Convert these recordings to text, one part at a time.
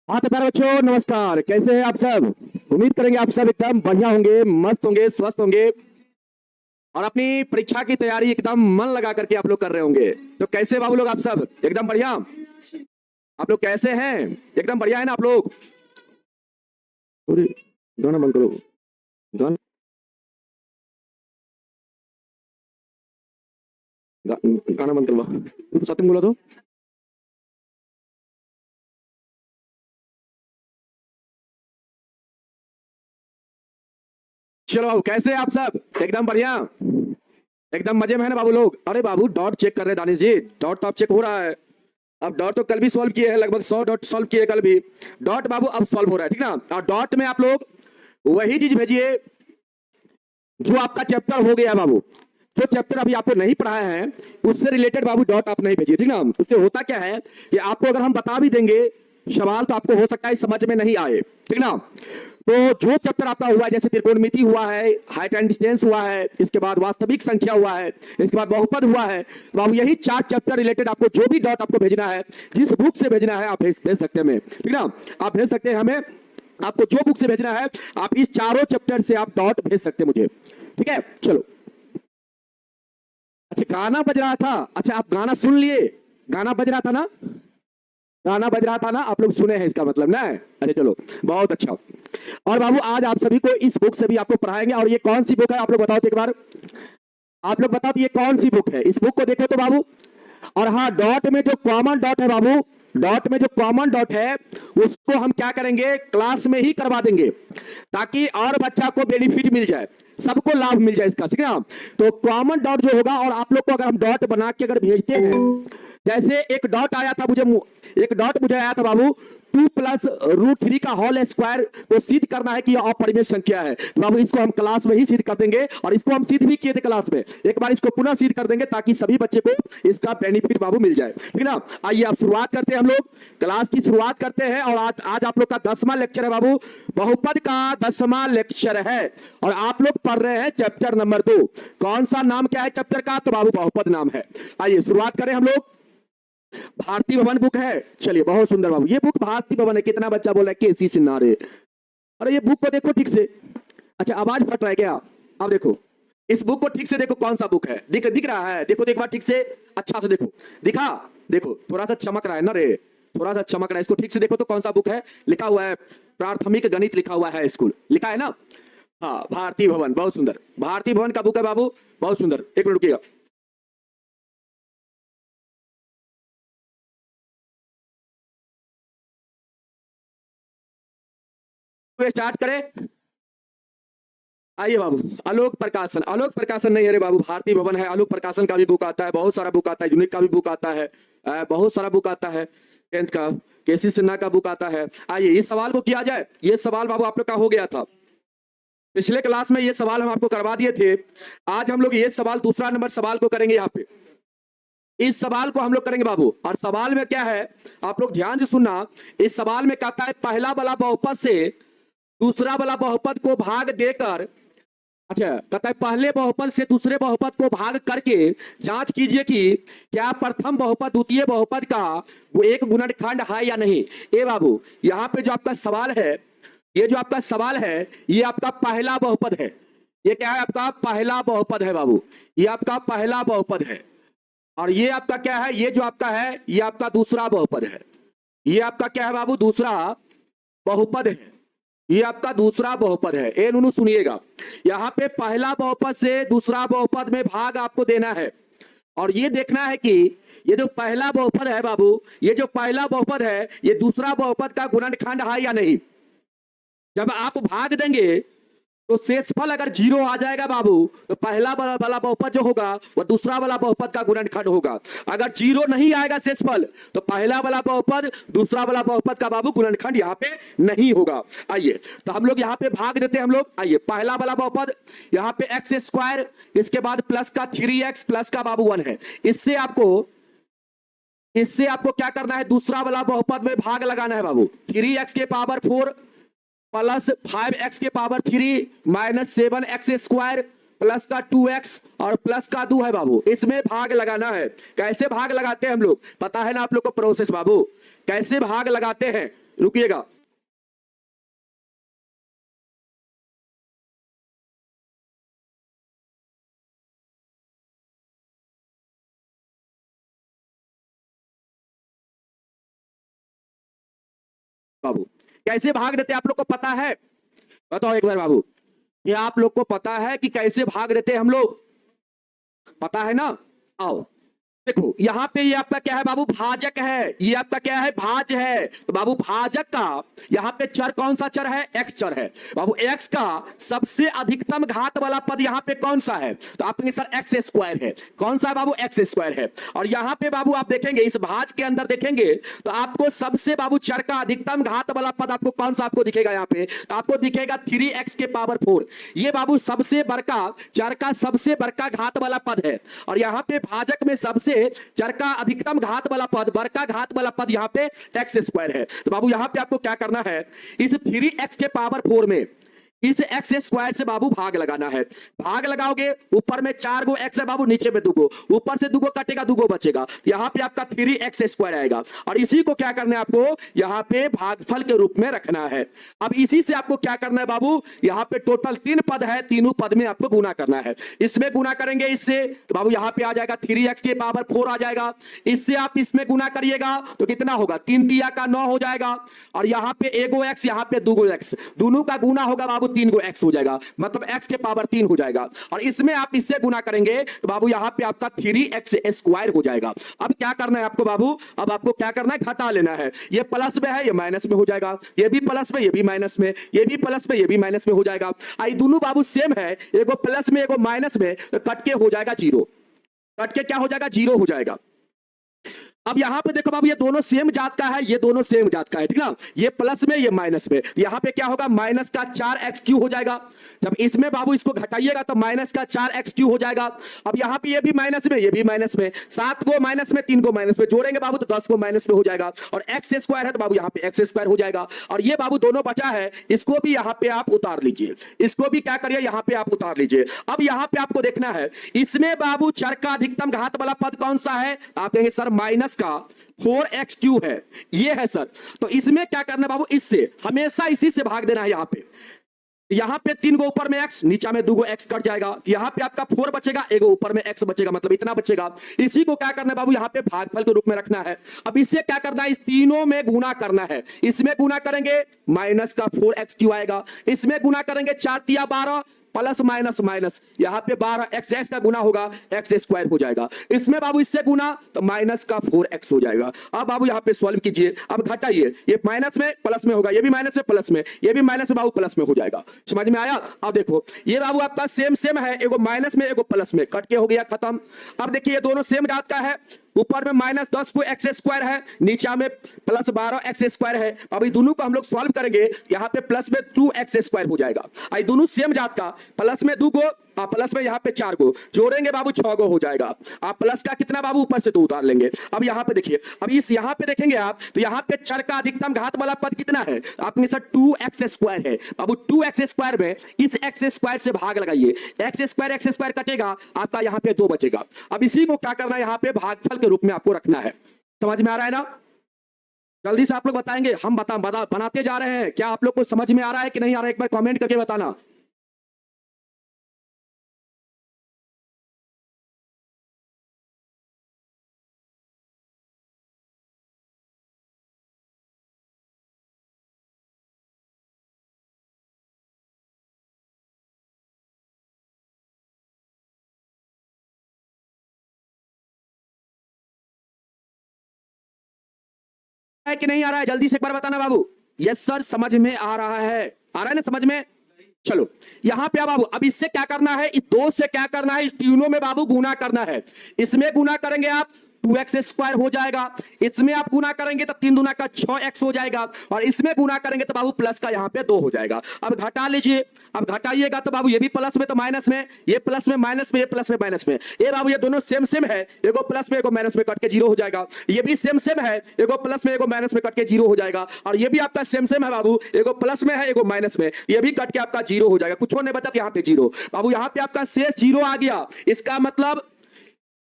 हाँ तो प्यारे बच्चों नमस्कार। कैसे हैं आप सब? उम्मीद करेंगे आप सब एकदम बढ़िया होंगे, मस्त होंगे, स्वस्थ होंगे और अपनी परीक्षा की तैयारी एकदम मन लगा करके आप लोग कर रहे होंगे। तो कैसे बाबू लोग आप सब एकदम बढ़िया? आप लोग कैसे हैं? एकदम बढ़िया है ना आप लोग? अरे, गाना बंद करो। गाना गाना बंद करवा। सत्य बोला तो चलो बाबू, कैसे हैं आप सब? एकदम बढ़िया, एकदम मजे में है ना बाबू लोग? अरे बाबू डॉट चेक कर रहे हैं दानिश जी, डॉट तो अब चेक हो रहा है। अब डॉट तो कल भी सॉल्व किए हैं, लगभग 100 डॉट सॉल्व किए कल भी। डॉट बाबू अब सॉल्व हो रहा है, ठीक ना? और डॉट में आप लोग वही चीज भेजिए जो आपका चैप्टर हो गया बाबू। जो चैप्टर अभी आपको नहीं पढ़ाया है उससे रिलेटेड बाबू डॉट आप नहीं भेजिए, ठीक ना? उससे होता क्या है कि आपको अगर हम बता भी देंगे सवाल तो आपको हो सकता है समझ में नहीं आए, ठीक ना? तो जो चैप्टर आपका हुआ है, जैसे त्रिकोणमिति हुआ है, हाइट एंड डिस्टेंस हुआ है, इसके बाद वास्तविक संख्या हुआ है, इसके बाद बहुपद हुआ है, तो बाबू यही 4 चैप्टर रिलेटेड आपको जो भी डॉट आपको भेजना है, जिस बुक से भेजना है आप भेज सकते हैं, ठीक ना? आप भेज सकते हैं हमें। आपको जो बुक से भेजना है आप इस चारों चैप्टर से आप डॉट भेज सकते हैं मुझे, ठीक है? चलो, अच्छा गाना बज रहा था। अच्छा आप गाना सुन लिए? गाना बज रहा था ना? गाना बज रहा था ना? आप लोग सुने हैं इसका मतलब ना? अरे चलो बहुत अच्छा। और बाबू आज आप सभी को इस बुक से भी आपको पढ़ाएंगे। और ये कौन सी बुक है आप लोग बताओ तो एक बार। आप लोग बताओ तो ये कौन सी बुक है? इस बुक को देखो तो बाबू। और हाँ, डॉट में जो कॉमन डॉट है बाबू, डॉट में जो कॉमन डॉट है उसको हम क्या करेंगे, क्लास में ही करवा देंगे ताकि और बच्चा को बेनिफिट मिल जाए, सबको लाभ मिल जाए इसका, ठीक है ना? तो कॉमन डॉट जो होगा, और आप लोग को अगर हम डॉट बना के अगर भेजते हैं, जैसे एक डॉट आया था मुझे, एक डॉट मुझे आया था बाबू, 2+√3 का होल स्क्वायर को सिद्ध करना है कि यह अपरिमेय संख्या है। तो बाबू इसको हम क्लास में ही सिद्ध कर देंगे, और इसको हम सिद्ध भी किए थे क्लास में, एक बार इसको पुनः सिद्ध कर देंगे ताकि सभी बच्चे को इसका बेनिफिट बाबू मिल जाए, ठीक ना? आइए आप शुरुआत करते हैं, हम लोग क्लास की शुरुआत करते हैं। और आज आप लोग का 10वां लेक्चर है बाबू, बहुपद का 10वां लेक्चर है, और आप लोग पढ़ रहे हैं चैप्टर नंबर 2। कौन सा नाम क्या है चैप्टर का? तो बाबू बहुपद नाम है। आइए शुरुआत करें हम लोग। भारती भवन बुक है, चलिए बहुत सुंदर बाबू, ये बुक भारती भवन है। कितना बच्चा बोल रहा है केसी सिन्नारे? अरे ये बुक को देखो ठीक से। अच्छा आवाज फट रहा है क्या? अब देखो इस बुक को ठीक से देखो, कौन सा बुक है? दिख रहा है? देखो तो एक बार ठीक से, अच्छा से देखो, दिखा? देखो थोड़ा सा चमक रहा है ना रे, थोड़ा सा चमक रहा है। इसको ठीक से देखो तो कौन सा बुक है? लिखा हुआ है प्राथमिक गणित, लिखा हुआ है स्कूल, लिखा है ना? हाँ भारती भवन, बहुत सुंदर, भारती भवन का बुक है बाबू, बहुत सुंदर। एक मिनट रुकिएगा। स्टार्ट करें। आइए बाबू, आलोक प्रकाशन, आलोक प्रकाशन नहीं, अरे बाबू भारती भवन है। आलोक प्रकाशन का भी बुक आता है, बहुत सारा बुक आता है, यूनिक का भी बुक आता है, बहुत सारा बुक आता है, 10th का केसी सिन्हा का बुक आता है। आइए इस सवाल को किया जाए। ये सवाल बाबू आप लोग का हो गया था पिछले क्लास में, ये सवाल हम आपको करवा दिए थे। आज हम लोग ये सवाल, दूसरा नंबर सवाल को करेंगे यहाँ पे। इस सवाल को हम लोग करेंगे बाबू। और सवाल में क्या है आप लोग ध्यान से सुनना। इस सवाल में कहता है पहला वाला बहुपद से दूसरा वाला बहुपद को भाग देकर, अच्छा कहता है पहले बहुपद से दूसरे बहुपद को भाग करके जांच कीजिए कि क्या प्रथम बहुपद द्वितीय बहुपद का वो एक गुणनखंड है या नहीं। ए बाबू यहाँ पे जो आपका सवाल है, ये जो आपका सवाल है, ये आपका पहला बहुपद है। ये क्या है? आपका पहला बहुपद है बाबू, ये आपका पहला बहुपद है। और ये आपका क्या है? ये जो आपका है ये आपका दूसरा बहुपद है। ये आपका क्या है बाबू? दूसरा बहुपद है। ये आपका दूसरा बहुपद है। ए नुनू सुनिएगा, यहां पे पहला बहुपद से दूसरा बहुपद में भाग आपको देना है, और ये देखना है कि ये जो पहला बहुपद है बाबू, ये जो पहला बहुपद है ये दूसरा बहुपद का गुणनखंड है या नहीं। जब आप भाग देंगे तो शेषफल अगर 0 आ जाएगा बाबू, तो पहला वाला बहुपद जो होगा वो दूसरा वाला बहुपद का गुणनखंड होगा। अगर 0 नहीं आएगा शेषफल, तो पहला वाला बहुपद दूसरा वाला बहुपद का बाबू गुणनखंड यहाँ पे नहीं होगा। आइए तो हम लोग यहाँ पे भाग देते हैं हम लोग। आइए पहला वाला बहुपद यहाँ पे x², इसके बाद प्लस का 3x प्लस का बाबू 1 है। इससे आपको क्या करना है? दूसरा वाला बहुपद में भाग लगाना है बाबू। 3x के पावर 4 प्लस 5x के पावर 3 माइनस 7x² प्लस का 2x और प्लस का 2 है बाबू, इसमें भाग लगाना है। कैसे भाग लगाते हैं हम लोग? पता है ना आप लोग को प्रोसेस बाबू, कैसे भाग लगाते हैं? रुकिएगा। बाबू कैसे भाग देते आप लोग को पता है? बताओ एक बार बाबू, ये आप लोग को पता है कि कैसे भाग देते हम लोग? पता है ना? आओ देखो, यहां पे ये आपका क्या है बाबू? भाजक है। ये आपका क्या है? भाज है। तो बाबू भाजक का यहां पे चर कौन सा चर है? एक्स चर है। बाबू एक्स का सबसे अधिकतम घात वाला पद यहां पे कौन सा है? तो आप कहेंगे सर एक्स स्क्वायर है। कौन सा है बाबू? एक्स स्क्वायर है। और यहां पे बाबू आप देखेंगे, इस भाज के अंदर देखेंगे तो आपको सबसे बाबू चर का अधिकतम घात वाला पद आपको कौन सा आपको दिखेगा? यहां पे तो आपको दिखेगा 3x के पावर 4। ये बाबू सबसे बड़का चर का सबसे बड़का घात वाला पद है। और यहां पे भाजक में सबसे चर का अधिकतम घात वाला पद, बड़का घात वाला पद यहां पे एक्स स्क्वायर है। तो बाबू यहां पे आपको क्या करना है? इस 3x के पावर 4 में इस एक्स स्क्वायर से बाबू भाग लगाना है। भाग लगाओगे, ऊपर में 4 गो एक्स है बाबू, नीचे में 2 गो, ऊपर से 2 गो कटेगा, 2 गो बचेगा। यहां पे आपका 3x स्क्वायर आएगा। और इसी को क्या करना है आपको? यहां पे भागफल के रूप में रखना है। अब इसी से आपको क्या करना है बाबू? यहां पे टोटल 3 पद है, तीनों पद में आपको गुना करना है। इसमें गुना करेंगे इससे तो बाबू यहां पे आ जाएगा 3x के पावर 4 आ जाएगा। इससे आप इसमें गुना करिएगा तो कितना होगा? 3 तिया का 9 हो जाएगा। और यहां पे 1 गो एक्स, यहां पे 2 गो एक्स, दोनों का गुना होगा बाबू 3 गो एक्स हो जाएगा, मतलब एक्स के पावर 3 हो जाएगा। और इसमें आप इससे गुना करेंगे तो बाबू यहां पे आपका 3x स्क्वायर हो जाएगा। अब क्या करना है आपको बाबू? अब आपको क्या करना है? घटा लेना है। ये प्लस में है, ये माइनस में हो जाएगा। ये भी प्लस में, ये भी माइनस में, ये भी प्लस में, ये भी माइनस में हो जाएगा। आई दोनों बाबू सेम है, एगो प्लस में एगो माइनस में, तो कट के हो जाएगा 0। कट के क्या हो जाएगा? 0 हो जाएगा। अब यहां पे देखो बाबू, ये दोनों सेम जात का है, ये दोनों सेम जात का है, ठीक ना? ये प्लस में, ये माइनस में। यहां पे क्या होगा? माइनस का 4x क्यू हो जाएगा। जब इसमें बाबू इसको घटाइएगा तो माइनस का 4x क्यू हो जाएगा। अब यहां पे ये भी माइनस में, ये भी माइनस में, 7 को माइनस में, 3 को माइनस में, जोड़ेंगे बाबू तो 10 को माइनस में हो जाएगा। और एक्स स्क्वायर है तो बाबू यहां पे एक्स स्क्वायर हो जाएगा। और ये बाबू दोनों बचा है, इसको भी यहां पे आप उतार लीजिए। इसको भी क्या करिए? यहां पे आप उतार लीजिए। अब यहां पे आपको देखना है, इसमें बाबू चर का अधिकतम घात वाला पद कौन सा है? आप कहेंगे सर माइनस का 4x क्यू है, ये है सर। तो इसमें क्या करना है बाबू? इससे हमेशा इसी से भाग देना है। यहां पे 3 गो ऊपर में x, नीचा में 2 गो x कट जाएगा। यहां पे आपका 4 बचेगा, एगो ऊपर में x बचेगा, मतलब इतना बचेगा। इसी को क्या करना है बाबू? यहां पे भागफल के रूप में रखना है। अब इससे क्या करना है? इस तीनों में गुना करना है। इसमें गुना करेंगे माइनस का 4x क्यू आएगा। इसमें गुना करेंगे 4 तिया 12, प्लस माइनस माइनस, यहां पे 12x का गुना होगा, एक्स स्क्वायर हो जाएगा। इसमें बाबू इससे गुना तो माइनस का 4x हो जाएगा। अब बाबू यहां पे सॉल्व कीजिए। अब घटाइए, ये माइनस में प्लस में होगा, ये भी माइनस में प्लस में, ये भी माइनस में बाबू प्लस में हो जाएगा। समझ में आया? अब देखो ये बाबू आपका सेम सेम है, एगो माइनस में एगो प्लस में, कट के हो गया खत्म। अब देखिए ये दोनों सेम जात का है, ऊपर में माइनस 10 को एक्स स्क्वायर है, नीचा में प्लस 12x स्क्वायर है। अब ये दोनों को हम लोग सॉल्व करेंगे, यहां पे प्लस में 2x स्क्वायर हो जाएगा। ये दोनों सेम जात का, प्लस में 2 गो, प्लस में यहां पे 4 गो, जोड़ेंगे बाबू 6 गो हो जाएगा। आप प्लस का कितना बाबू? ऊपर से 2 उतार लेंगे। अब यहां पे देखिए, अब इस यहां पे देखेंगे आप तो यहां पे चर का अधिकतम घात वाला पद कितना है? आपने सर 2x स्क्वायर है। बाबू 2x स्क्वायर में इस x स्क्वायर से भाग लगाइए, x स्क्वायर कटेगा, आपका यहां पे 2 बचेगा। अब इसी को क्या करना है? यहां पे भागफल के रूप में आपको रखना है। समझ में आ रहा है ना? जल्दी से आप लोग बताएंगे, हम बनाते जा रहे हैं। क्या आप लोग को समझ में आ रहा है कि नहीं आ रहा है? एक बार कमेंट करके बताना। है कि नहीं आ रहा है? जल्दी से एक बार बताना बाबू। यस सर, समझ में आ रहा है। आ रहा है ना समझ में? चलो यहां पे बाबू, अब इससे क्या करना है? इस 2 से क्या करना है? इस तीनों में बाबू गुना करना है। इसमें गुना करेंगे आप 2x स्क्वायर हो जाएगा। इसमें आप गुना करेंगे तो 3 दूना का 6x हो जाएगा। और इसमें गुना करेंगे तो बाबू प्लस का यहां पे 2 हो जाएगा। अब घटा लीजिए। अब घटाइएगा तो बाबू ये भी प्लस में तो माइनस में, ये प्लस में माइनस में, ये प्लस में माइनस में। ये बाबू ये दोनों सेम सेम है, एगो प्लस में एगो माइनस में, कट के 0 हो जाएगा। ये भी सेम सेम है, एगो प्लस में एगो माइनस में, कट के 0 हो जाएगा। और ये भी आपका सेम सेम है बाबू, एगो प्लस में है एगो माइनस में, ये भी कट के आपका 0 हो जाएगा। कुछ नहीं बचा, यहाँ पे 0 बाबू, यहाँ पे आपका शेष 0 आ गया।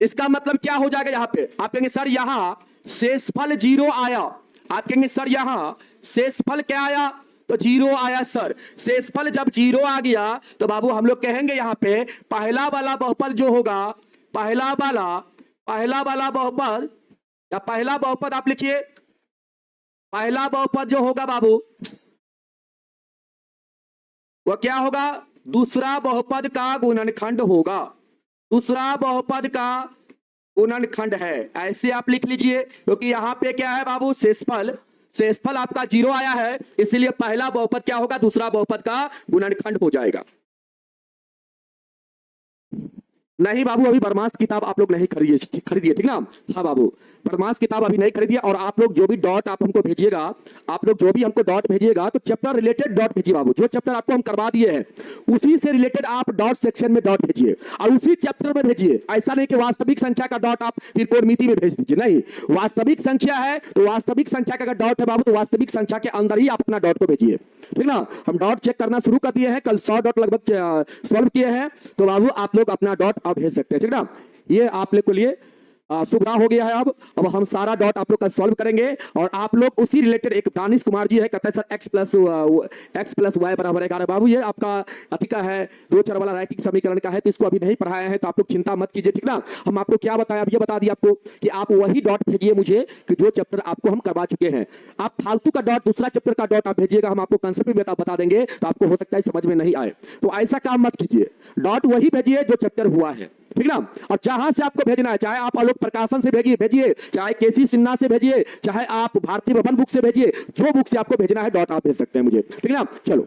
इसका मतलब क्या हो जाएगा? यहाँ पे आप कहेंगे सर यहाँ शेषफल 0 आया। आप कहेंगे सर यहां शेषफल क्या आया, तो 0 आया सर। शेषफल जब 0 आ गया तो बाबू हम लोग कहेंगे यहां पे पहला वाला बहुपद जो होगा, पहला वाला बहुपद या पहला बहुपद आप लिखिए, पहला बहुपद जो होगा बाबू वो क्या होगा, दूसरा बहुपद का गुणनखंड होगा, दूसरा बहुपद का गुणनखंड है। ऐसे आप लिख लीजिए, क्योंकि यहां पे क्या है बाबू, शेषफल आपका 0 आया है, इसलिए पहला बहुपद क्या होगा, दूसरा बहुपद का गुणनखंड हो जाएगा। नहीं बाबू अभी बरमास किताब आप लोग नहीं खरीदिए ठीक ना। हाँ बाबू बरमास किताब अभी नहीं खरीदिए, और आप लोग जो भी डॉट आप हमको भेजिएगा, आप लोग जो भी हमको डॉट भेजिएगा तो चैप्टर रिलेटेड डॉट भेजिए बाबू। जो चैप्टर आपको हम करवा दिए हैं उसी से रिलेटेड आप डॉट सेक्शन में डॉट भेजिए, और उसी चैप्टर में भेजिए। ऐसा नहीं कि वास्तविक संख्या का डॉट आप फिर कोणमिति में भेज दीजिए, नहीं, वास्तविक संख्या है तो वास्तविक संख्या का अगर डॉट है बाबू तो वास्तविक संख्या के अंदर ही आप अपना डॉट को भेजिए, ठीक ना। हम डॉट चेक करना शुरू कर दिए हैं, कल 100 डॉट लगभग सॉल्व किए हैं, तो बाबू आप लोग अपना डॉट अब भेज सकते हैं, ठीक ना। ये आप लोग के लिए सुविधा हो गया है। अब हम सारा डॉट आप लोग का सॉल्व करेंगे, और आप लोग उसी रिलेटेड, एक दानिश कुमार जी है, कहते हैं सर x प्लस वाई बराबर 11। बाबू ये आपका अति का है, दो चर वाला रैखिक समीकरण का है, तो इसको अभी नहीं पढ़ाया है, तो आप लोग चिंता मत कीजिए, ठीक ना। हम आपको क्या बताया, अब ये बता दिया आपको कि आप वही डॉट भेजिए मुझे कि जो चैप्टर आपको हम करवा चुके हैं। आप फालतू का डॉट, दूसरा चैप्टर का डॉट आप भेजिएगा, हम आपको कंसेप्ट भी बता देंगे, तो आपको हो सकता है समझ में नहीं आए, तो ऐसा काम मत कीजिए। डॉट वही भेजिए जो चैप्टर हुआ है, ठीक ना। और जहां से आपको भेजना है, चाहे आप आलोक प्रकाशन से भेजिए, चाहे केसी सिन्हा से भेजिए, चाहे आप भारतीय भवन बुक से भेजिए, जो बुक से आपको भेजना है डॉट आप भेज सकते हैं मुझे, ठीक ना। चलो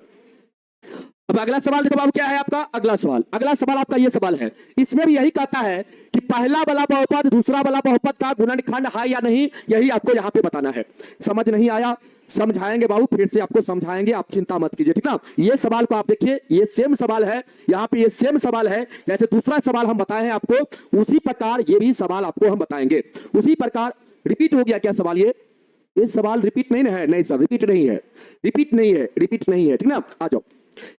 अब अगला सवाल देखो बाबू, क्या है आपका अगला सवाल आपका ये सवाल है, इसमें भी यही कहता है कि पहला वाला बहुपद दूसरा वाला बहुपद का गुणनखंड है या नहीं, यही आपको यहां पे बताना है। समझ नहीं आया, समझाएंगे बाबू, फिर से आपको समझाएंगे, आप चिंता मत कीजिए, ठीक ना। ये सवाल को आप देखिए, ये सेम सवाल है, यहाँ पे ये सेम सवाल है, जैसे दूसरा सवाल हम बताए हैं आपको, उसी प्रकार ये भी सवाल आपको हम बताएंगे, उसी प्रकार। रिपीट हो गया क्या सवाल, ये सवाल रिपीट नहीं है, नहीं सर रिपीट नहीं है, ठीक ना। आ जाओ,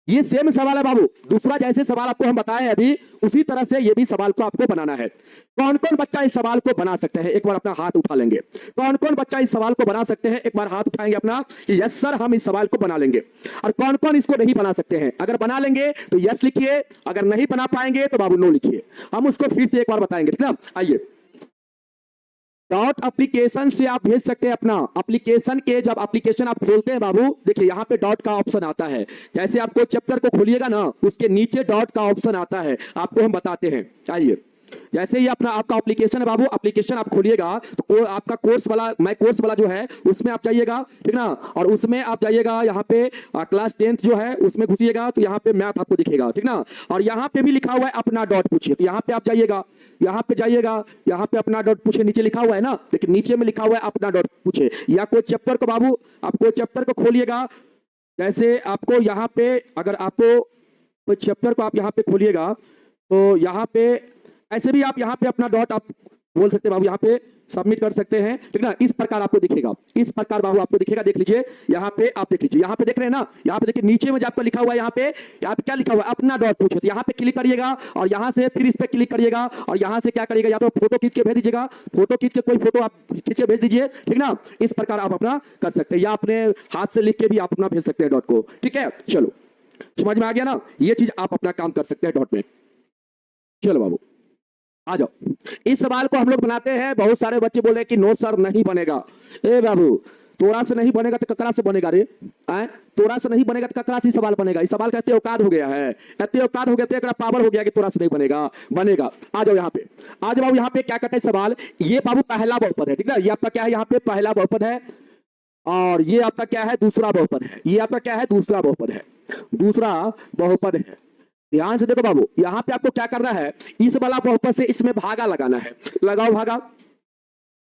ये सेम सवाल है बाबू, दूसरा जैसे सवाल आपको हम बताए अभी, उसी तरह से ये भी सवाल को आपको बनाना है। कौन कौन बच्चा इस सवाल को बना सकते हैं, एक बार अपना हाथ उठा लेंगे। कौन कौन बच्चा इस सवाल को बना सकते हैं, एक बार हाथ उठाएंगे अपना कि यस सर हम इस सवाल को बना लेंगे। और कौन कौन इसको नहीं बना सकते हैं, अगर बना लेंगे तो यस लिखिए, अगर नहीं बना पाएंगे तो बाबू नो लिखिए। हम उसको फिर से एक बार बताएंगे, ठीक ना। आइए, डॉट एप्लीकेशन से आप भेज सकते हैं अपना एप्लीकेशन के, जब एप्लीकेशन आप खोलते हैं बाबू, देखिए यहाँ पे डॉट का ऑप्शन आता है, जैसे आपको चैप्टर को खोलिएगा ना उसके नीचे डॉट का ऑप्शन आता है, आपको हम बताते हैं। आइए, जैसे ही अपना आपका एप्लीकेशन है बाबू, एप्लीकेशन आप खोलिएगा तो आपका कोर्स वाला, माय कोर्स वाला जो है उसमें आप जाइएगा, ठीक ना। और उसमें आप जाइएगा, यहाँ पे क्लास 10th जो है उसमें घुसिएगा, तो यहाँ पे मैथ आपको दिखेगा, ठीक ना। और यहाँ पे भी लिखा हुआ है अपना डॉट पूछिए, तो यहाँ पे आप जाइएगा, यहाँ पे अपना डॉट पूछे, नीचे लिखा हुआ है ना, लेकिन नीचे में लिखा हुआ है अपना डॉट पूछे, या कोई चैप्टर को बाबू, आपको चैप्टर को खोलिएगा, जैसे आपको यहाँ पे, अगर आपको कोई चैप्टर को आप यहाँ पे खोलिएगा तो यहाँ पे ऐसे भी आप यहाँ पे अपना डॉट आप बोल सकते हैं बाबू, यहाँ पे सबमिट कर सकते हैं, ठीक ना। इस प्रकार आपको दिखेगा, इस प्रकार बाबू आपको दिखेगा, देख लीजिए यहाँ पे, आप देख लीजिए, यहाँ पे देख रहे हैं ना, यहाँ पे देखिए नीचे में जो आपको लिखा हुआ है, यहाँ पे क्या लिखा हुआ है, अपना डॉट पूछो, तो यहाँ पे क्लिक करिएगा, और यहाँ से फिर इस पे क्लिक करिएगा, और यहाँ से क्या करिएगा, या तो फोटो खींच के भेज दीजिएगा, फोटो खींच के, कोई फोटो आप खींच के भेज दीजिए, ठीक ना। इस प्रकार आप अपना कर सकते हैं, या अपने हाथ से लिख के भी आप अपना भेज सकते हैं डॉट को, ठीक है। चलो समझ में आ गया ना, ये चीज आप अपना काम कर सकते हैं डॉट में। चलो बाबू आ जाओ, इस सवाल को हम लोग बनाते हैं, बहुत सारे बच्चे बोले कि नो सर नहीं बनेगा। ए बाबू, तोरा से नहीं बनेगा तो ककरा से बनेगा रे, तोरा से नहीं बनेगा तो ककरा से सवाल बनेगा। इस सवाल कहते औकात हो गया है, कहते औकात हो गया, तो पावर हो गया कि तोरा से नहीं बनेगा। आ जाओ यहाँ पे, आ जाओ यहाँ पे, क्या कहते हैं सवाल, ये बाबू पहला बहुपद है, ठीक है। ये आपका क्या है, यहाँ पे पहला बहुपद है, और ये आपका क्या है, दूसरा बहुपद है। ये आपका क्या है, दूसरा बहुपद है। ध्यान से देखो बाबू, यहां पे आपको क्या करना है, इस वाला बहुपद से इसमें भागा लगाना है, लगाओ भागा।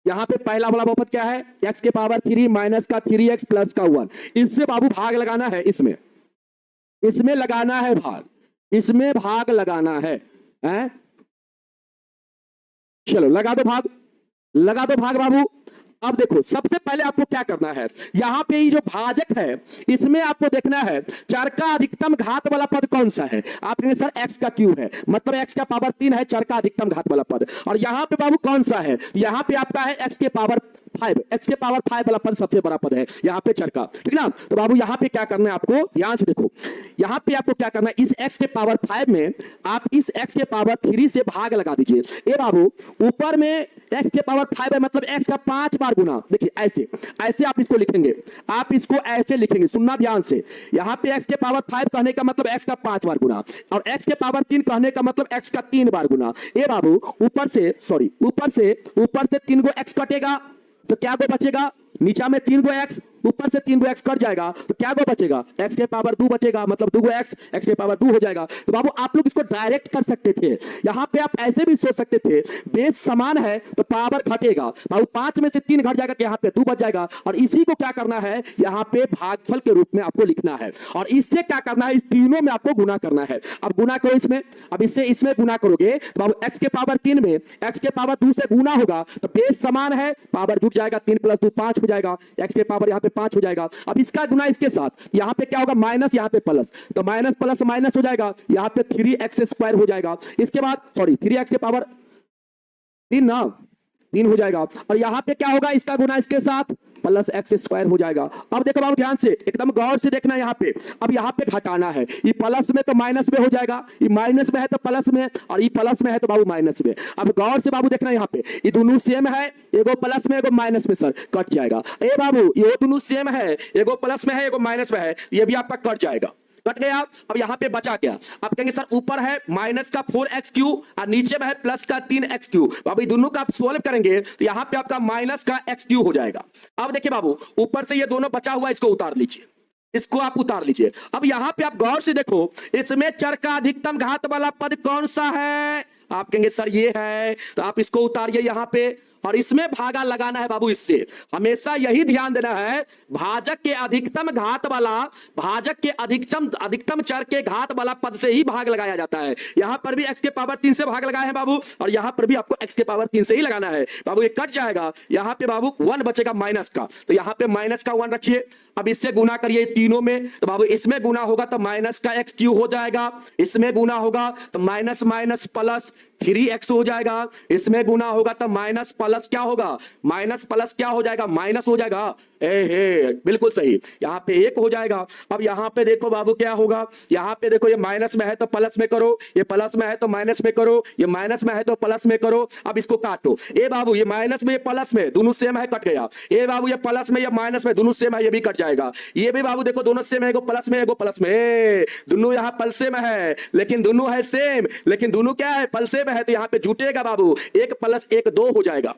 यहां पे पहला वाला बहुपद क्या है, x के पावर 3 माइनस का 3x प्लस का 1, इससे बाबू भाग लगाना है, इसमें लगाना है भाग, इसमें भाग लगाना है, हैं? चलो लगा दो भाग बाबू। अब देखो सबसे पहले आपको क्या करना है, यहां पे ये जो भाजक है इसमें आपको देखना है चर का अधिकतम घात वाला पद कौन सा है। आप कहेंगे सर x का क्यूब है, मतलब x का पावर 3 है चर का अधिकतम घात वाला पद। और यहां पे बाबू कौन सा है, यहां पे आपका है x के पावर 5, x के पावर 5 वाला पद सबसे बड़ा पद है यहां पे चर का, ठीक ना। तो बाबू यहां पे क्या करना है आपको, ध्यान से देखो, यहां पे आपको क्या करना है, इस x के पावर 5 में आप इस x के पावर 3 से भाग लगा दीजिए। ए बाबू ऊपर में x के पावर 5 है, मतलब x का 5 बार गुना। देखिए ऐसे ऐसे आप इसको लिखेंगे, आप इसको ऐसे लिखेंगे, सुनना ध्यान से। यहां पे x के पावर 5 कहने का मतलब x का 5 बार गुना, और x के पावर 3 कहने का मतलब x का 3 बार गुना। ए बाबू ऊपर से 3 गो x कटेगा तो क्या गो बचेगा, नीचा में 3 गो x, ऊपर से 3 गो x कट जाएगा तो क्या गो बचेगा, x के पावर 2 बचेगा, मतलब 2 गो x, x के पावर 2 हो जाएगा। तो बाबू आप लोग इसको डायरेक्ट कर सकते थे, यहां पे आप ऐसे भी सोच सकते थे, बेस समान है तो पावर घटेगा, बाबू 5 में से 3 घट जाएगा तो यहाँ पे 2 बच जाएगा। और इसी को क्या करना है, यहाँ पे भागफल के रूप में आपको लिखना है, और इससे क्या करना है, इस तीनों में आपको गुना करना है। अब गुना करो इसमें, अब इसमें गुना करोगे तो बाबू x के पावर 3 में x के पावर 2 से गुना होगा तो बेस समान है, पावर जुट जाएगा, 3 + 2 5 हो जाएगा, x के पावर यहाँ पे 5 हो जाएगा। अब इसका गुना इसके साथ, यहाँ पे क्या होगा माइनस, यहाँ पे प्लस, तो माइनस प्लस माइनस हो जाएगा, यहाँ पे 3x² हो जाएगा। इसके बाद 3x के पावर 3 ना 3 हो जाएगा, और यहाँ पे क्या होगा, इसका गुना इसके साथ +x² हो जाएगा। अब देखो बाबू ध्यान से, एकदम गौर से देखना यहाँ पे, अब यहाँ पे घटाना है, ये प्लस में तो माइनस में हो जाएगा, ये माइनस में है तो प्लस में, और ये प्लस में है तो बाबू माइनस में। अब गौर से बाबू देखना यहाँ पे, ये दोनों सेम है, एगो प्लस में एगो माइनस में, सर कट जाएगा। ए बाबू ये दोनों सेम है, एगो प्लस में है एगो माइनस में है, ये भी आपका कट जाएगा, कट गया। अब यहां पे बचा क्या, आप कहेंगे सर ऊपर है माइनस का 4x³ और नीचे में है प्लस का 3x³। बाबू दोनों का आप सॉल्व करेंगे तो यहां पे आपका माइनस का x³ हो जाएगा। अब देखिए बाबू ऊपर से ये दोनों बचा हुआ, इसको उतार लीजिए, इसको आप उतार लीजिए। अब यहां पे आप गौर से देखो, इसमें चर का अधिकतम घात वाला पद कौन सा है, आप कहेंगे सर ये है, तो आप इसको उतारिए यहां पे, और इसमें भागा लगाना है बाबू। इससे हमेशा यही ध्यान देना है, भाजक के अधिकतम घात वाला, भाजक के अधिकतम चर के घात वाला पद से ही भाग लगाया जाता है। यहां पर भी x के पावर 3 से भाग लगाए हैं बाबू, और यहां पर भी आपको x के पावर 3 से ही लगाना है बाबू। ये कट जाएगा, यहां पे बाबू 1 बचेगा माइनस का, तो यहां पे माइनस का 1 रखिए। अब इससे गुना करिए तीनों में, तो बाबू इसमें गुना होगा तो माइनस का x³ हो जाएगा, इसमें गुना होगा तो माइनस माइनस प्लस 3x हो जाएगा, इसमें गुना होगा तो माइनस प्लस क्या होगा, माइनस प्लस क्या हो जाएगा, माइनस हो जाएगा। हे बिल्कुल सही, यहाँ पे 1 हो जाएगा। अब यहाँ पे देखो बाबू क्या होगा, यहाँ पे देखो ये माइनस में है तो प्लस में करो, ये प्लस में है तो माइनस में करो, ये माइनस में है तो प्लस में करो। अब इसको काटो, ए बाबू ये माइनस में ये प्लस में दोनों सेम है, कट गया। ए बाबू ये प्लस में ये माइनस में दोनों सेम है, ये भी कट जाएगा। ये भी बाबू देखो दोनों सेम है, एगो प्लस में एगो प्लस में, दोनों यहाँ पलसे में है लेकिन दोनों है सेम, लेकिन दोनों क्या है पलसे में है, तो यहाँ पे जुटेगा बाबू 1 + 1 2 हो जाएगा।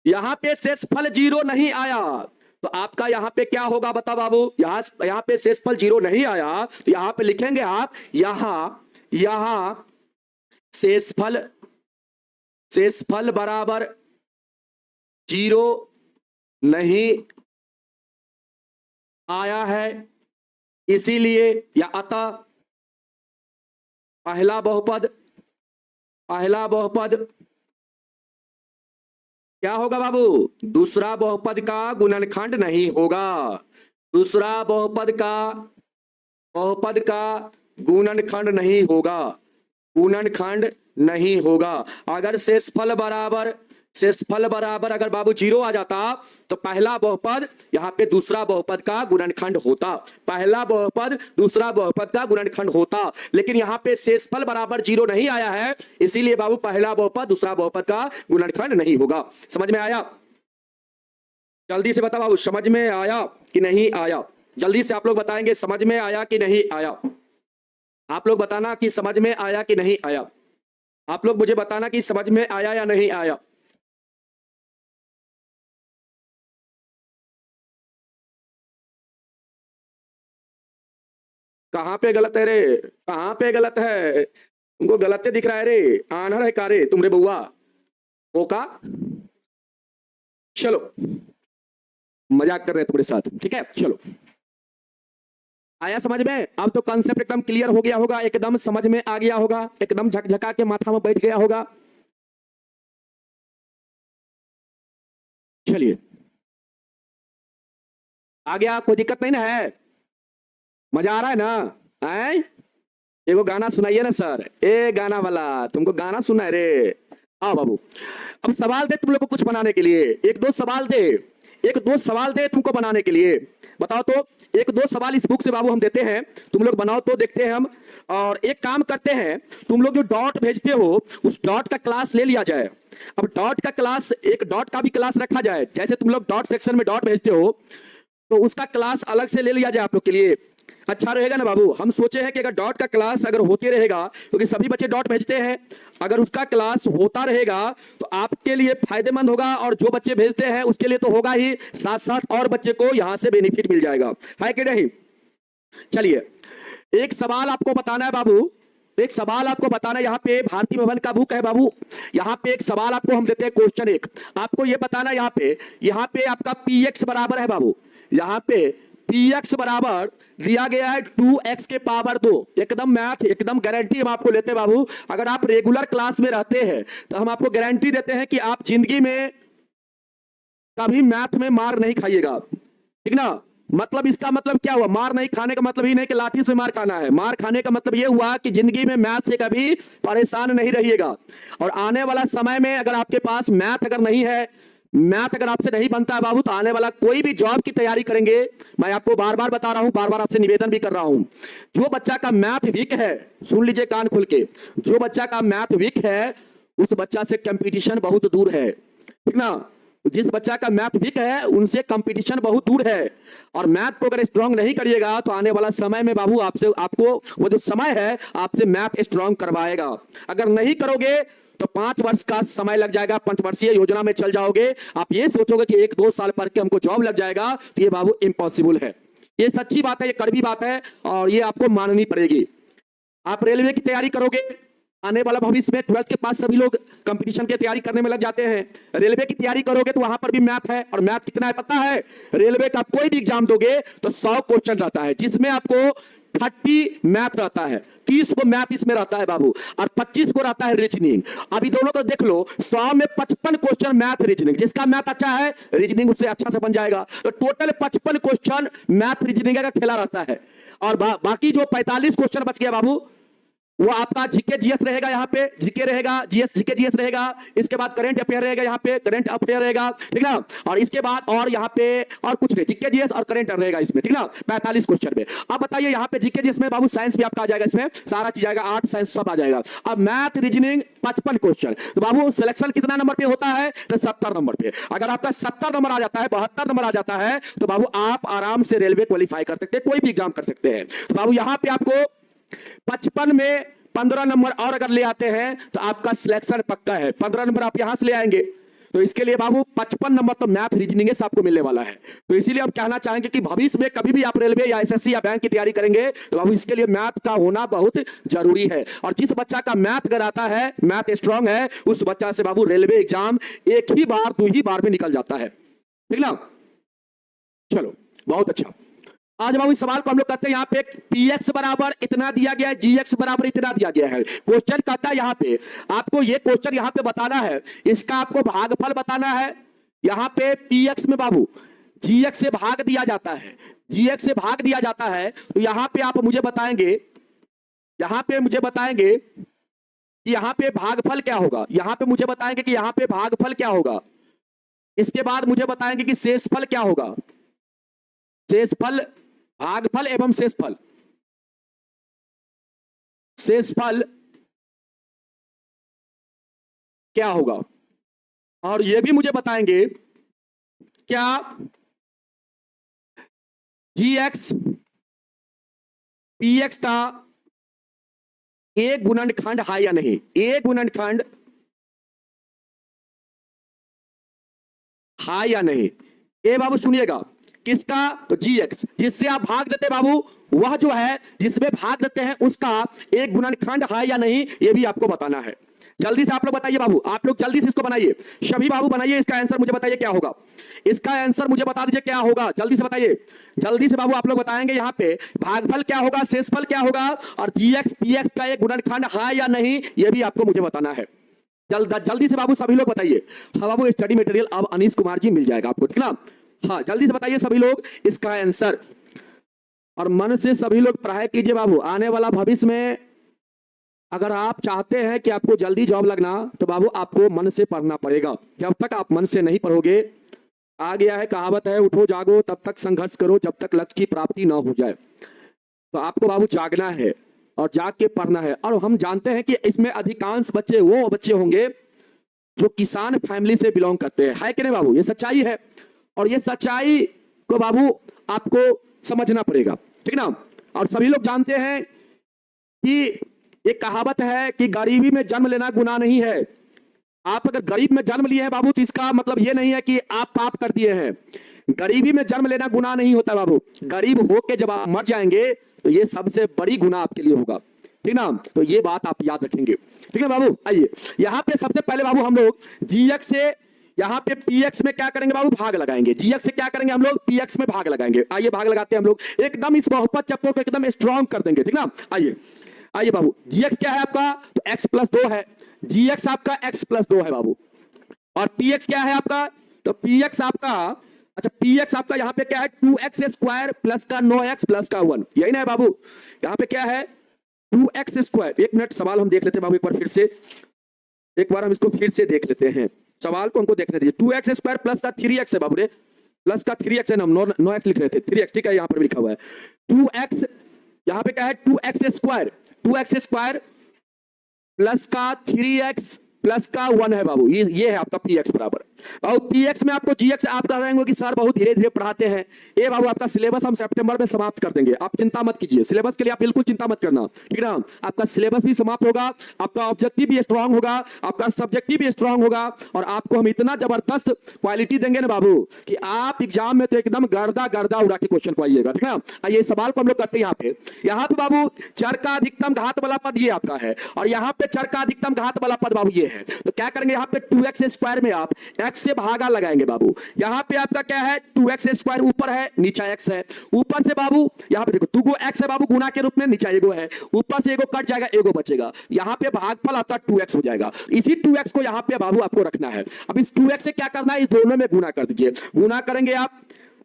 यहां पे शेषफल 0 नहीं आया तो आपका यहां पे क्या होगा बता बाबू, यहां पे शेषफल 0 नहीं आया तो यहां पे लिखेंगे आप, यहां शेषफल बराबर 0 नहीं आया है, इसीलिए या अतः पहला बहुपद क्या होगा बाबू, दूसरा बहुपद का गुणनखंड नहीं होगा, दूसरा बहुपद का गुणनखंड नहीं होगा, गुणनखंड नहीं होगा। अगर शेषफल बराबर अगर बाबू 0 आ जाता तो पहला बहुपद यहाँ पे दूसरा बहुपद का गुणनखंड होता, पहला बहुपद दूसरा बहुपद का गुणनखंड होता। लेकिन यहाँ पे शेषफल बराबर 0 नहीं आया है, इसीलिए बाबू पहला बहुपद दूसरा बहुपद का गुणनखंड नहीं होगा। समझ में आया, जल्दी से बता बाबू, समझ में आया कि नहीं आया, जल्दी से आप लोग बताएंगे समझ में आया कि नहीं आया। आप लोग बताना कि समझ में आया कि नहीं आया, आप लोग मुझे बताना कि समझ में आया या नहीं आया। कहां पे गलत है रे, कहां पे गलत है, तुमको गलत दिख रहा है रे, आनहर है का रे तुम रे बउआ ओका। चलो मजाक कर रहे हैं तुम्हारे साथ, ठीक है। चलो आया समझ में, अब तो कॉन्सेप्ट एकदम क्लियर हो गया होगा, एकदम समझ में आ गया होगा, एकदम झकझका के माथा में बैठ गया होगा। चलिए आ गया, कोई दिक्कत नहीं ना है, मजा आ रहा है ना? है एगो गाना सुनाइए ना सर, ए गाना वाला, तुमको गाना सुना है रे। आओ बाबू, अब सवाल दे तुम लोग को कुछ बनाने के लिए, एक दो सवाल दे, एक दो सवाल दे तुमको बनाने के लिए। बताओ तो, एक दो सवाल इस बुक से बाबू हम देते हैं, तुम लोग बनाओ तो देखते हैं हम। और एक काम करते हैं, तुम लोग जो डॉट भेजते हो उस डॉट का क्लास ले लिया जाए। अब डॉट का क्लास, एक डॉट का भी क्लास रखा जाए, जैसे तुम लोग डॉट सेक्शन में डॉट भेजते हो तो उसका क्लास अलग से ले लिया जाए आप लोग के लिए। अच्छा रहेगा ना बाबू? हम सोचे हैं कि अगर डॉट का क्लास अगर होते रहेगा, क्योंकि सभी बच्चे डॉट भेजते हैं, अगर उसका क्लास होता रहेगा तो आपके लिए फायदेमंद होगा, और जो बच्चे भेजते हैं उसके लिए तो होगा ही, साथ साथ और बच्चे को यहां से बेनिफिट मिल जाएगा, है कि नहीं? चलिए एक सवाल आपको बताना है बाबू, एक सवाल आपको बताना है। यहाँ पे भारती भवन का बुक है बाबू, यहाँ पे एक सवाल आपको हम देते हैं, क्वेश्चन एक आपको ये बताना है। यहाँ पे आपका px बराबर है बाबू, यहाँ पे px बराबर दिया गया है 2x के पावर 2। एकदम मैथ, एकदम गारंटी हम आपको लेते हैं बाबू। अगर आप रेगुलर क्लास में रहते हैं तो हम आपको गारंटी देते हैं कि आप जिंदगी में कभी मैथ में मार नहीं खाइएगा, ठीक ना? मतलब इसका मतलब क्या हुआ? मार नहीं खाने का मतलब ही नहीं कि लाठी से मार खाना है, मार खाने का मतलब यह हुआ कि जिंदगी में मैथ से कभी परेशान नहीं रहिएगा। और आने वाला समय में अगर आपके पास मैथ अगर नहीं है, मैथ अगर आपसे नहीं बनता है बाबू, तो आने वाला कोई भी जॉब की तैयारी करेंगे, मैं आपको बार बार बता रहा हूं, बार बार आपसे निवेदन भी कर रहा हूं, जो बच्चा का मैथ वीक है, सुन लीजिए कान खोल के, जो बच्चा का मैथ वीक है उस बच्चा से कंपटीशन बहुत दूर है, ठीक ना? जिस बच्चा का मैथ वीक है उनसे कंपटीशन बहुत दूर है। और मैथ को अगर स्ट्रांग नहीं करिएगा तो आने वाला समय में बाबू आपको वो जो समय है आपसे मैथ स्ट्रांग करवाएगा। अगर नहीं करोगे तो 5 वर्ष का समय लग जाएगा, 5 वर्षीय योजना में चल जाओगे। आप ये सोचोगे कि 1-2 साल पढ़ के हमको जॉब लग जाएगा, तो ये बाबू इम्पॉसिबल है। ये सच्ची बात है, ये कड़वी बात है, और ये आपको माननी पड़ेगी। आप रेलवे की तैयारी करोगे, आने वाला भविष्य में 12th के पास सभी लोग कंपटीशन की तैयारी करने में लग जाते हैं। रेलवे की तैयारी करोगे तो वहां पर भी मैथ है, और मैथ कितना है पता है? रेलवे का कोई भी एग्जाम दोगे तो 100 क्वेश्चन रहता है, जिसमें आपको 30 मैथ रहता है, 30 को मैथ इसमें रहता है बाबू, और 25 को रहता है रीजनिंग। अभी दोनों को देख लो, 100 में 55 क्वेश्चन मैथ रीजनिंग, जिसका मैथ अच्छा है रीजनिंग उससे अच्छा से बन जाएगा। तो टोटल 55 क्वेश्चन मैथ रीजनिंग का खेला रहता है, और बाकी जो 45 क्वेश्चन बच गया बाबू वो आपका जीके जीएस रहेगा। यहाँ पे जीके रहेगा, जीके जीएस रहेगा, इसके बाद करंट अफेयर रहेगा, यहाँ पे करंट अफेयर रहेगा, ठीक ना? और इसके बाद और यहाँ पे और कुछ नहीं, जीके जीएस और करंट रहेगा इसमें, ठीक ना? 45 क्वेश्चन में। अब बताइए यहाँ पे जीके जीएस में बाबू साइंस भी आपका आ जाएगा, इसमें सारा चीज आएगा, आर्ट साइंस सब आ जाएगा। अब मैथ रीजनिंग 55 क्वेश्चन, तो बाबू सिलेक्शन कितना नंबर पे होता है? तो 70 नंबर पे। अगर आपका 70 नंबर आ जाता है, 72 नंबर आ जाता है, तो बाबू आप आराम से रेलवे क्वालिफाई कर सकते हैं, कोई भी एग्जाम कर सकते हैं। तो बाबू यहाँ पे आपको 55 में 15 नंबर और अगर ले आते हैं तो आपका सिलेक्शन पक्का है। 15 नंबर आप यहां से ले आएंगे, तो इसके लिए बाबू 55 नंबर तो मैथ रीजनिंग से आपको मिलने वाला है। तो इसीलिए हम कहना चाहेंगे कि भविष्य में कभी भी आप रेलवे या एसएससी या बैंक की तैयारी करेंगे तो बाबू इसके लिए मैथ का होना बहुत जरूरी है। और जिस बच्चा का मैथ अगर आता है, मैथ स्ट्रांग है, उस बच्चा से बाबू रेलवे एग्जाम 1 ही बार 2 ही बार में निकल जाता है, ठीक ना? चलो बहुत अच्छा। आज बाबू इस सवाल को हम लोग करते हैं। यहाँ पे px बराबर इतना दिया गया है, gx बराबर इतना दिया गया है। क्वेश्चन कहता है यहाँ पे आपको ये क्वेश्चन यहाँ पे बताना है, इसका आपको भागफल बताना है। यहाँ पे px में बाबू gx से भाग दिया जाता है, gx से भाग दिया जाता है, तो यहाँ पे आप मुझे बताएंगे, यहाँ पे मुझे बताएंगे कि यहाँ पे भागफल क्या होगा। यहाँ पे मुझे बताएंगे कि यहाँ पे भागफल क्या होगा। इसके बाद मुझे बताएंगे कि शेषफल क्या होगा। शेषफल, भागफल एवं शेषफल, शेषफल क्या होगा। और यह भी मुझे बताएंगे क्या gx px का एक गुणनखंड है या नहीं। एक गुणनखंड है या नहीं, ये बाबू सुनिएगा। किसका? तो gx, जिससे आप भाग देते बाबू, वह जो है जिसमें भाग देते हैं उसका एक गुणनखंड है या नहीं, यह भी आपको बताना है। जल्दी से आप लोग बताइए बाबू, आप लोग जल्दी से इसको बनाइए, सभी बाबू बनाइए। इसका आंसर मुझे बताइए क्या होगा, इसका आंसर मुझे बता दीजिए क्या होगा, जल्दी से बताइए। जल्दी से बाबू आप लोग बताएंगे यहाँ पे भागफल क्या होगा, शेषफल क्या होगा, और gx px का एक गुणनखंड है या नहीं, यह भी आपको मुझे बताना है। जल्दी से बाबू सभी लोग बताइए। हाँ बाबू, स्टडी मटेरियल अब अनीश कुमार जी मिल जाएगा आपको, ठीक ना। हाँ जल्दी से बताइए सभी लोग इसका आंसर, और मन से सभी लोग पढ़ाई कीजिए बाबू। आने वाला भविष्य में अगर आप चाहते हैं कि आपको जल्दी जॉब लगना, तो बाबू आपको मन से पढ़ना पड़ेगा। जब तक आप मन से नहीं पढ़ोगे, आ गया है कहावत है, उठो जागो तब तक संघर्ष करो जब तक लक्ष्य की प्राप्ति ना हो जाए। तो आपको बाबू जागना है और जाग के पढ़ना है। और हम जानते हैं कि इसमें अधिकांश बच्चे वो बच्चे होंगे जो किसान फैमिली से बिलोंग करते हैं, है कि नहीं बाबू? ये सच्चाई है, और ये सच्चाई को बाबू आपको समझना पड़ेगा, ठीक ना। और सभी लोग जानते हैं कि एक कहावत है कि गरीबी में जन्म लेना गुनाह नहीं है। आप अगर गरीब में जन्म लिए हैं बाबू, तो इसका मतलब ये नहीं है कि आप पाप कर दिए हैं। गरीबी में जन्म लेना गुनाह नहीं होता बाबू। गरीब होके जब आप मर जाएंगे तो ये सबसे बड़ी गुनाह आपके लिए होगा, ठीक ना। तो ये बात आप याद रखेंगे, ठीक है बाबू। आइए यहाँ पे सबसे पहले बाबू हम लोग जीएक्स से यहाँ पे पीएक्स में क्या करेंगे बाबू? भाग लगाएंगे। जीएक्स से क्या करेंगे हम लोग? पीएक्स में भाग लगाएंगे। आइए भाग लगाते हैं हम लोग, एकदम इस बहुपद चप्पो को एकदम स्ट्रॉन्ग कर देंगे, ठीक ना। आइए आइए बाबू, जीएक्स क्या है आपका? तो एक्स प्लस 2 है। जीएक्स आपका एक्स प्लस 2 है बाबू। और पीएक्स क्या है आपका? तो पीएक्स आपका, अच्छा पीएक्स आपका यहाँ पे क्या है? 2x स्क्वायर प्लस का 9x प्लस का 1, यही ना है बाबू। यहाँ पे क्या है? 2x square. एक मिनट सवाल हम देख लेते हैं बाबू, एक बार फिर से, एक बार हम इसको फिर से देख लेते हैं। सवाल को हमको देखने दीजिए। 2x स्क्वायर प्लस का 3x है बाबू रे, प्लस का 3x है ना, 9x लिख रहे थे, 3x ठीक है, यहाँ पर भी लिखा हुआ है 2x। यहाँ पे क्या है? 2x स्क्वायर प्लस का 3x प्लस का 1 है बाबू। ये है आपका px बराबर। बाबू px में आपको gx आप कह रहे होंगे कि सर बहुत धीरे धीरे पढ़ाते हैं। ये बाबू आपका सिलेबस हम सितंबर में समाप्त कर देंगे, आप चिंता मत कीजिए। सिलेबस के लिए आप बिल्कुल चिंता मत करना, ठीक है ना। आपका सिलेबस भी समाप्त होगा, आपका ऑब्जेक्टिव भी स्ट्रांग होगा, आपका सब्जेक्टिव भी स्ट्रांग होगा, और आपको हम इतना जबरदस्त क्वालिटी देंगे ना बाबू कि आप एग्जाम में तो एकदम गर्दा उड़ा के क्वेश्चन को आइएगा, ठीक है ना। ये सवाल को हम लोग करते हैं यहाँ पे बाबू चर का अधिकतम घात वाला पद ये आपका है, और यहाँ पे चर का अधिकतम घात वाला पद बाबू ये है। तो क्या करेंगे? यहाँ पे 2x स्क्वायर में आप x से भागा लगाएंगे बाबू। यहाँ पे आपका क्या है? 2x स्क्वायर ऊपर है, नीचा x है। ऊपर से बाबू यहाँ पे देखो 2 x है बाबू गुना के रूप में, नीचा एगो है, ऊपर से एगो कट जाएगा, एगो बचेगा। यहाँ पे भागफल आपका 2x हो जाएगा। इसी 2x को यहाँ पे बाबू आपको रखना है। अब इस 2x से क्या करना है? इस दोनों में गुना कर दीजिए। गुना करेंगे आप,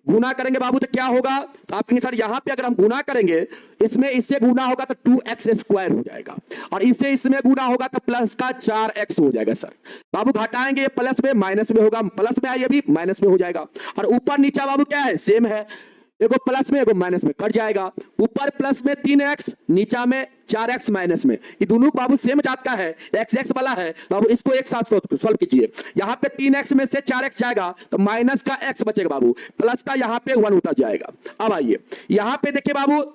गुना करेंगे बाबू तो क्या होगा? तो आप कहेंगे सर यहाँ पे अगर हम गुना करेंगे, इसमें इससे गुना होगा तो 2x स्क्वायर हो जाएगा, और इससे इसमें गुना होगा तो प्लस का 4x हो जाएगा। सर बाबू घटाएंगे, ये प्लस में माइनस में होगा, प्लस में है, ये भी माइनस में हो जाएगा। और ऊपर नीचा बाबू क्या है? सेम है, एगो प्लस में एगो माइनस में कट जाएगा। ऊपर प्लस में 3x, नीचा में 4x माइनस में। ये दोनों बाबू सेम जात का है, x वाला है बाबू। इसको एक साथ सॉल्व कीजिए। यहाँ पे 3x में से 4x जाएगा तो माइनस का x बचेगा बाबू, प्लस का यहाँ पे 1 उतर जाएगा। अब आइए यहाँ पे देखिए बाबू,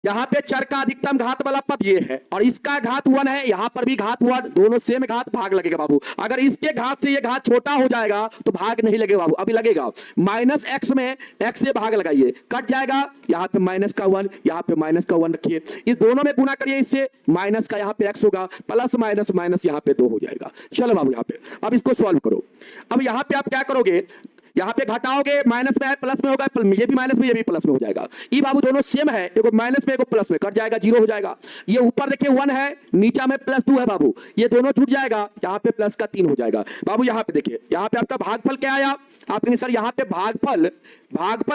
यहाँ पे चर का अधिकतम घात वाला पद ये है, और इसका घात 1 है, यहाँ पर भी घात 1, दोनों सेम घात, भाग लगेगा बाबू। अगर इसके घात से ये घात छोटा हो जाएगा तो भाग नहीं लगेगा बाबू, अभी लगेगा। माइनस x में x से भाग लगाइए, कट जाएगा, यहाँ पे माइनस का 1, यहाँ पे माइनस का 1 रखिए, इस दोनों में गुना करिए, इससे माइनस का यहाँ पे x होगा, प्लस माइनस माइनस यहाँ पे 2 हो जाएगा। चलो बाबू यहाँ पे अब इसको सॉल्व करो। अब यहाँ पे आप क्या करोगे? यहाँ पे घटाओगे, माइनस में है प्लस में होगा, ये भी माइनस में, ये भी प्लस में हो जाएगा। ये बाबू दोनों सेम है, एगो माइनस में एगो प्लस में, कट जाएगा, 0 हो जाएगा। ये ऊपर देखिए 1 है, नीचा में प्लस 2 है बाबू, ये दोनों जुड़ जाएगा, यहाँ पे प्लस का 3 हो जाएगा। बाबू यहाँ पे देखिए, यहाँ पे आपका भागफल क्या आया? आप कहेंगे सर यहाँ पे भागफल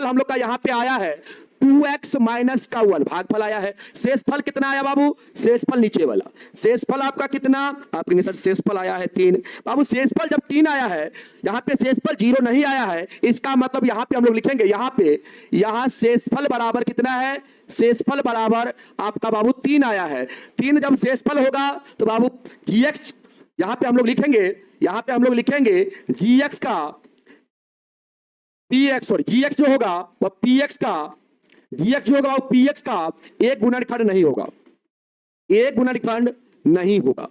हम लोग का यहाँ पे आया है 2x माइनस का 1 भागफल आया है। शेषफल कितना आया बाबू? शेषफल नीचे वाला, शेषफल आपका कितना? आप कहेंगे सर शेषफल आया है 3। बाबू शेषफल जब 3 आया है, यहाँ पे शेषफल 0 नहीं आया है, इसका मतलब यहाँ पे हम लोग लिखेंगे, यहाँ शेषफल बराबर कितना है? शेषफल बराबर आपका बाबू 3 आया है। 3 जब शेषफल होगा तो बाबू gx यहाँ पे हम लोग लिखेंगे, gx का gx जो होगा वह px का एक गुणनखंड नहीं होगा, एक गुणनखंड नहीं होगा।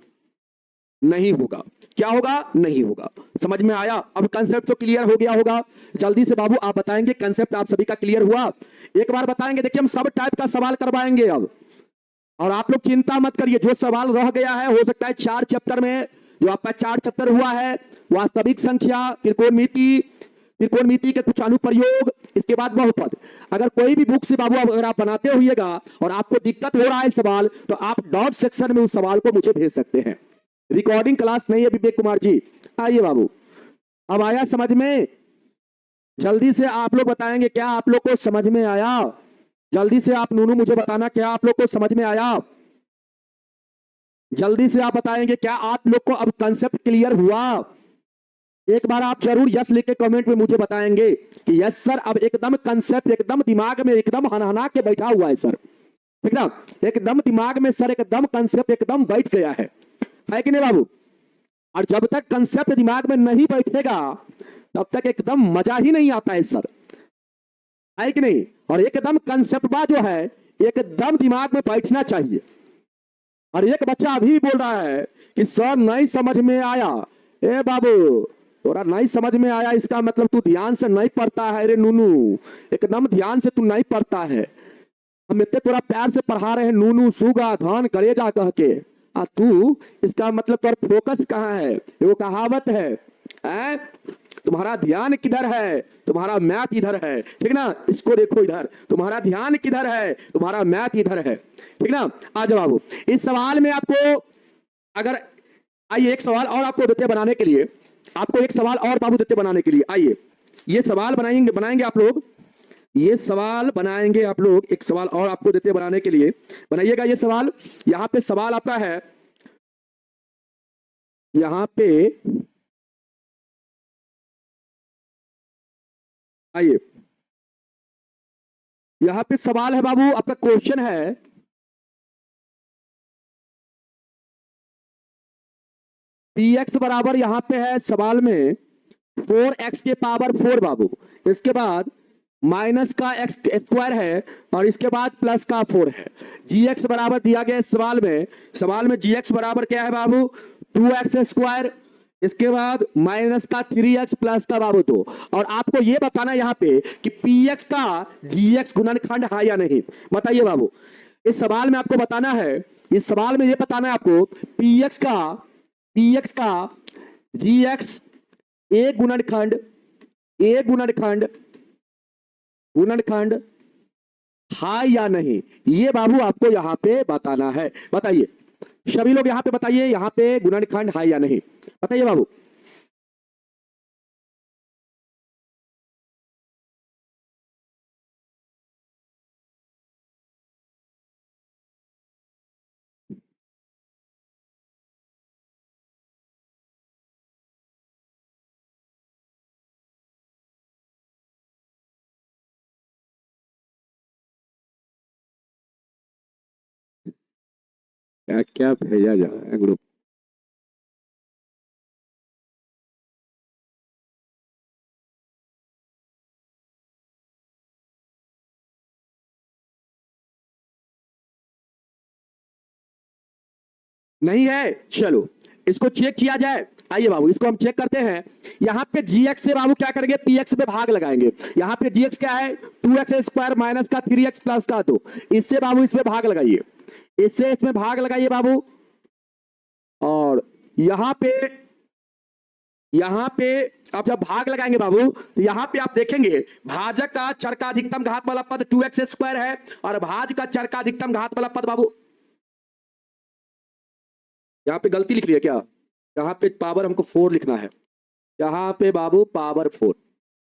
क्या होगा? नहीं होगा। समझ में आया? अब कंसेप्ट तो क्लियर हो गया होगा। जल्दी से बाबू आप बताएंगे, कंसेप्ट आप सभी का क्लियर हुआ? एक बार बताएंगे। देखिए हम सब टाइप का सवाल करवाएंगे अब, और आप लोग चिंता मत करिए, जो सवाल रह गया है हो सकता है 4 चैप्टर में, जो आपका 4 चैप्टर हुआ है, वास्तविक संख्या, त्रिकोणमिति के कुछ अनुप्रयोग, इसके बाद बहुपद, अगर कोई भी बुक से बाबू अगर आप बनाते होइएगा और आपको दिक्कत हो रहा है सवाल, तो आप डॉट सेक्शन में उस सवाल को मुझे भेज सकते हैं। रिकॉर्डिंग क्लास नहीं है विवेक कुमार जी। आइए बाबू, अब आया समझ में? जल्दी से आप लोग बताएंगे क्या आप लोग को समझ में आया? जल्दी से आप नूनू मुझे बताना क्या आप लोग को समझ में आया? जल्दी से आप बताएंगे क्या आप लोग को अब कंसेप्ट क्लियर हुआ? एक बार आप जरूर यस लिख के कमेंट में मुझे बताएंगे कि यस सर, अब एकदम कंसेप्ट एकदम दिमाग में एकदम हनहना के बैठा हुआ है सर, ठीक ना? एकदम दिमाग में सर एकदम कंसेप्ट एकदम बैठ गया है कि नहीं बाबू? और जब तक कंसेप्ट दिमाग में नहीं बैठेगा तब तक एकदम मजा ही नहीं आता है सर, है कि नहीं? और एकदम कंसेप्ट बा जो है एकदम दिमाग में बैठना चाहिए। और एक बच्चा अभी भी बोल रहा है कि सर नहीं समझ में आया। ए बाबू, थोड़ा नहीं समझ में आया इसका मतलब तू ध्यान से नहीं पढ़ता है रे नूनू, एकदम ध्यान से तू नहीं पढ़ता है। हम इतने थोड़ा प्यार से पढ़ा रहे हैं नूनू सुगा धन करेजा कह के, तू इसका मतलब तेरा फोकस कहाँ है? वो कहावत है तुम्हारा ध्यान किधर है, तुम्हारा मैथ इधर है, ठीक ना? इसको देखो इधर, तुम्हारा ध्यान किधर है, तुम्हारा मैथ इधर है, ठीक ना? आ जाओ बाबू, इस सवाल में आपको अगर आइए एक सवाल और आपको देते बनाने के लिए, आपको एक सवाल और बाबू देते बनाने के लिए। आइए ये सवाल बनाएंगे आप लोग, ये सवाल बनाएंगे आप लोग, एक सवाल और आपको देते बनाने के लिए। बनाइएगा ये सवाल। यहां पे सवाल आपका है, यहां पे आइए, यहां पे सवाल है बाबू, आपका क्वेश्चन है px बराबर यहां पे है सवाल में 4x के पावर 4 बाबू, इसके बाद माइनस का x स्क्वायर है और इसके बाद प्लस का 4 है। gx बराबर दिया गया सवाल में gx बराबर क्या है बाबू? 2x स्क्वायर, इसके बाद माइनस का 3x प्लस का बाबू 2। और आपको यह बताना यहां पे कि px का gx गुणनखंड है या नहीं, बताइए बाबू। इस सवाल में आपको बताना है, इस सवाल में यह बताना है आपको px का gx एक गुणनखंड है या नहीं, ये बाबू आपको यहां पे बताना है। बताइए सभी लोग यहां पे बताइए, यहां पे गुणनखंड है या नहीं, बताइए बाबू। क्या क्या भेजा जा रहा है ग्रुप? नहीं है, चलो इसको चेक किया जाए। आइए बाबू इसको हम चेक करते हैं। यहां पे gx से बाबू क्या करेंगे? px पे भाग लगाएंगे। यहां पे gx क्या है? 2x स्क्वायर माइनस का 3x प्लस का 2। इससे बाबू इसमें भाग लगाइए, इससे इसमें भाग लगाइए बाबू। और यहां पे आप जब भाग लगाएंगे बाबू तो यहां पे आप देखेंगे भाजक का चर का अधिकतम घात वाला पद 2x स्क्वायर है और भाज का चर का अधिकतम घात वाला पद बाबू, यहां पे गलती लिख लिया क्या? यहां पे पावर हमको 4 लिखना है, यहां पे बाबू पावर 4,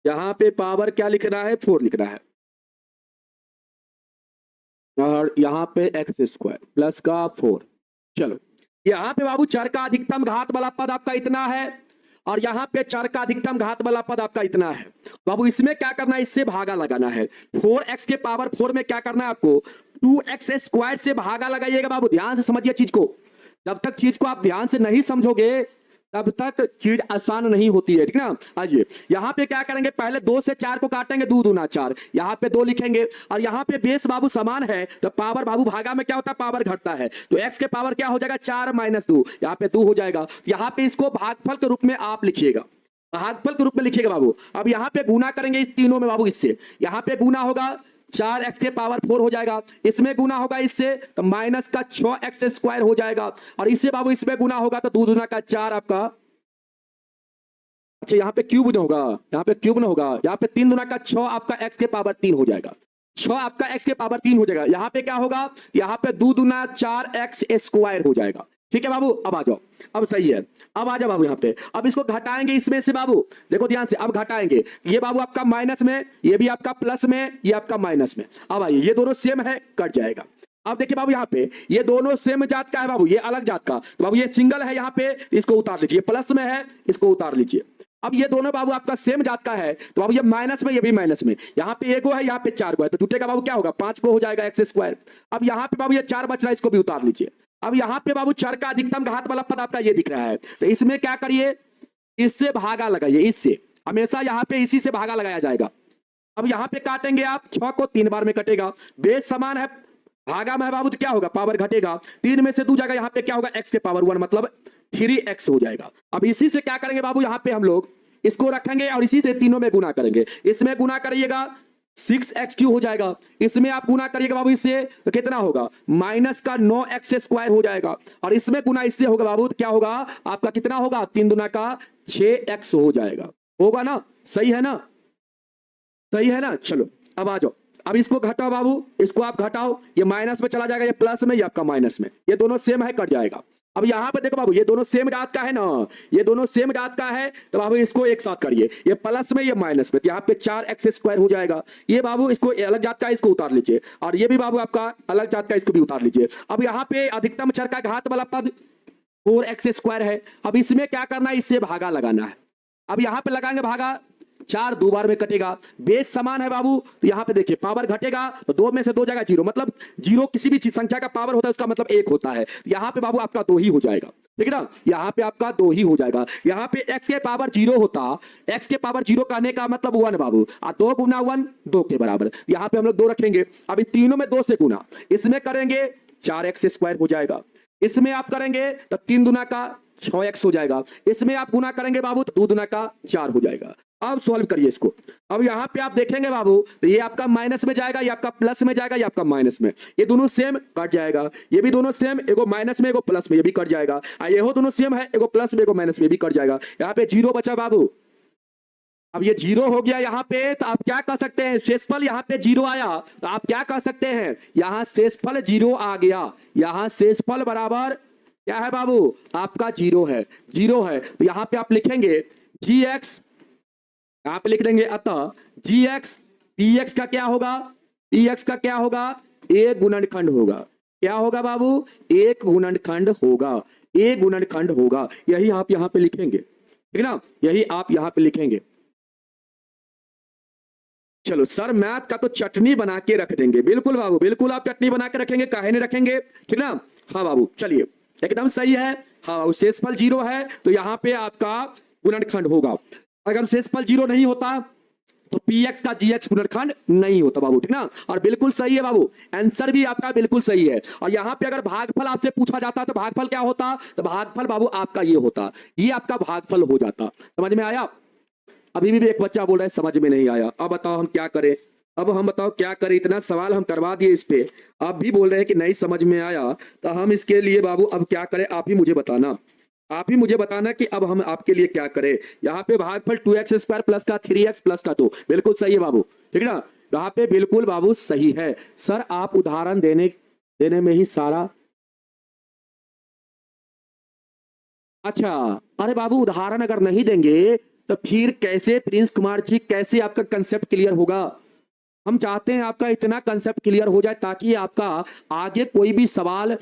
यहां पे पावर क्या लिखना है? 4 लिखना है। और यहां पे एक्स स्क्वायर प्लस का 4। चलो यहां पे बाबू चर का अधिकतम घात वाला पद आपका इतना है और यहां पे चर का अधिकतम घात वाला पद आपका इतना है। बाबू इसमें क्या करना है? इससे भागा लगाना है। 4x के पावर 4 में क्या करना है आपको? 2x स्क्वायर से भागा लगाइएगा बाबू। ध्यान से समझिए चीज को, जब तक चीज को आप ध्यान से नहीं समझोगे तब तक चीज आसान नहीं होती है, ठीक ना? आइए यहां पे क्या करेंगे? पहले 2 से 4 को काटेंगे, 2 दूना 4, यहां पे 2 लिखेंगे और यहां पे बेस बाबू समान है तो पावर बाबू भागा में क्या होता है? पावर घटता है, तो x के पावर क्या हो जाएगा? 4 माइनस 2, यहां पे 2 हो जाएगा। यहां पे इसको भागफल के रूप में आप लिखिएगा, भागफल के रूप में लिखिएगा बाबू। अब यहां पे गुना करेंगे इस तीनों में बाबू, इससे यहां पे गुना होगा 4x के पावर 4 हो जाएगा, इसमें गुना होगा इससे तो माइनस का 6x स्क्वायर हो जाएगा और इससे बाबू इसमें गुना होगा तो 2 दूना का 4 आपका। अच्छा यहाँ पे क्यूब न होगा, यहाँ पे क्यूब न होगा, यहाँ पे 3 दूना का 6 आपका x के पावर 3 हो जाएगा, 6 आपका x के पावर 3 हो जाएगा। यहाँ पे क्या होगा? यहाँ पे 2 दूना 4x स्क्वायर हो जाएगा। ठीक है बाबू, अब आ जाओ, अब सही है। अब आ जाओ बाबू यहाँ पे, अब इसको घटाएंगे इसमें से बाबू, देखो ध्यान से, अब घटाएंगे, ये बाबू आपका माइनस में, ये भी आपका प्लस में, ये आपका माइनस में। अब आइए, ये दोनों सेम है, कट जाएगा। अब देखिए बाबू यहाँ पे, ये दोनों सेम जात का है बाबू, ये अलग जात का, तो बाबू ये सिंगल है यहाँ पे, इसको उतार लीजिए, प्लस में है, इसको उतार लीजिए। अब ये दोनों बाबू आपका सेम जात का है, तो बाबू ये माइनस में, ये भी माइनस में, यहाँ पे एक है, यहाँ पे 4 है, तो टूटेगा बाबू क्या होगा, 5 हो जाएगा एक्स स्क्वायर। अब यहाँ पे बाबू ये 4 बच रहा है, इसको भी उतार लीजिए। अब यहाँ पे बाबू चर का अधिकतम घात वाला पद आपका ये दिख रहा है, तो इसमें क्या करिए, इससे भागा लगाइए, इससे हमेशा यहाँ पे इसी से भागा लगाया जाएगा। अब यहाँ पे काटेंगे आप, 6 को 3 बार में कटेगा, बेस समान है, भागा में है बाबू, तो क्या होगा, पावर घटेगा, 3 में से 2 जाएगा, यहाँ पे क्या होगा, x के पावर 1 मतलब 3x हो जाएगा। अब इसी से क्या करेंगे बाबू, यहाँ पे हम लोग इसको रखेंगे और इसी से तीनों में गुना करेंगे, इसमें गुना करिएगा 6x³ हो जाएगा, इसमें आप गुना करिएगा बाबू इससे, तो कितना होगा, माइनस का 9x स्क्वायर हो जाएगा, और इसमें गुना इससे होगा बाबू, तो क्या होगा आपका, कितना होगा, 3 दूना का 6x हो जाएगा, होगा ना, सही है ना, सही है ना। चलो अब आ जाओ, अब इसको घटाओ बाबू, इसको आप घटाओ, ये माइनस में चला जाएगा, ये प्लस में, ये आपका माइनस में, ये दोनों सेम है, कट जाएगा। अब यहां पे देखो बाबू, ये दोनों सेम जात का है ना, ये दोनों सेम जात का है, तो बाबू इसको एक साथ करिए, ये प्लस में, ये माइनस में, तो यहाँ पे 4x स्क्वायर हो जाएगा। ये बाबू इसको अलग जात का, इसको उतार लीजिए, और ये भी बाबू आपका अलग जात का, इसको भी उतार लीजिए। अब यहाँ पे अधिकतम चर का घात वाला पद 4x स्क्वायर है, अब इसमें क्या करना है, इससे भागा लगाना है। अब यहाँ पे लगाएंगे भागा, 4 2 बार में कटेगा, बेस समान है बाबू, तो यहाँ पे देखिए पावर घटेगा, तो 2 में से 2 जाएगा 0, मतलब 0 किसी भी संख्या का पावर होता है उसका मतलब 1 होता है, यहाँ पे बाबू आपका 2 ही हो जाएगा, ठीक है ना, यहाँ पे आपका 2 ही हो जाएगा। यहाँ पे x के पावर 0 होता, x के पावर 0 कहने का मतलब 1 बाबू, 2 गुना 1 2 के बराबर, यहाँ पे हम लोग 2 रखेंगे। अब इस तीनों में 2 से गुना, इसमें करेंगे 4x स्क्वायर हो जाएगा, इसमें आप करेंगे तो 3 दूना का 6x हो जाएगा, इसमें आप गुना करेंगे बाबू तो 2 दूना का 4 हो जाएगा। अब सॉल्व करिए इसको। अब यहां पे आप देखेंगे बाबू, तो ये आपका माइनस में जाएगा, ये आपका प्लस में जाएगा, ये आपका माइनस में, ये दोनों सेम कट जाएगा, ये भी दोनों सेम, एगो माइनस में एगो प्लस में, ये भी कट जाएगा, ये हो दोनों सेम है, एगो प्लस में एगो माइनस में, भी कट जाएगा। यहाँ पे 0 बचा बाबू, अब ये 0 हो गया यहाँ पे, तो आप क्या कह सकते हैं, शेषफल यहाँ पे 0 आया, तो आप क्या कह सकते हैं, यहाँ शेषफल 0 आ गया, यहाँ शेषफल बराबर क्या है बाबू, आपका 0 है, 0 है, तो यहाँ पे आप लिखेंगे gx, यहां पे लिख देंगे, अतः gx px का क्या होगा, px का क्या होगा, एक गुणनखंड होगा, क्या होगा बाबू, एक गुणनखंड होगा, एक गुणनखंड होगा, यही आप यहां पे लिखेंगे, ठीक है ना, यही आप यहां पे लिखेंगे। चलो सर मैथ का तो चटनी बना के रख देंगे, बिल्कुल बाबू, बिल्कुल आप चटनी बना के रखेंगे, काहे नहीं रखेंगे, ठीक ना। हाँ बाबू चलिए, एकदम सही है, हाँ बाबू शेषफल 0 है, तो यहाँ पे आपका गुणनखंड होगा, अगर शेषफल 0 नहीं होता तो px का gx गुणनखंड नहीं होता बाबू, ठीक ना, और बिल्कुल सही है बाबू, आंसर भी आपका बिल्कुल सही है। और यहाँ पे अगर भागफल आपसे पूछा जाता तो भागफल क्या होता, तो भागफल बाबू आपका ये होता, ये आपका भागफल हो जाता। समझ में आया। अभी भी एक बच्चा बोल रहा है समझ में नहीं आया, अब बताओ हम क्या करें, अब हम बताओ क्या करें, इतना सवाल हम करवा दिए इस पे, आप भी बोल रहे हैं कि नहीं समझ में आया, तो हम इसके लिए बाबू अब क्या करें, आप ही मुझे बताना, आप ही मुझे बताना कि अब हम आपके लिए क्या करें। यहाँ पे भागफल 2x स्क्वायर प्लस का 3x प्लस का 2, बिल्कुल सही है बाबू, ठीक है ना, यहाँ पे बिल्कुल बाबू सही है। सर आप उदाहरण देने में ही सारा, अच्छा, अरे बाबू उदाहरण अगर नहीं देंगे तो फिर कैसे प्रिंस कुमार जी, कैसे आपका कंसेप्ट क्लियर होगा। हम चाहते हैं आपका इतना कंसेप्ट क्लियर हो जाए ताकि आपका आगे कोई भी सवाल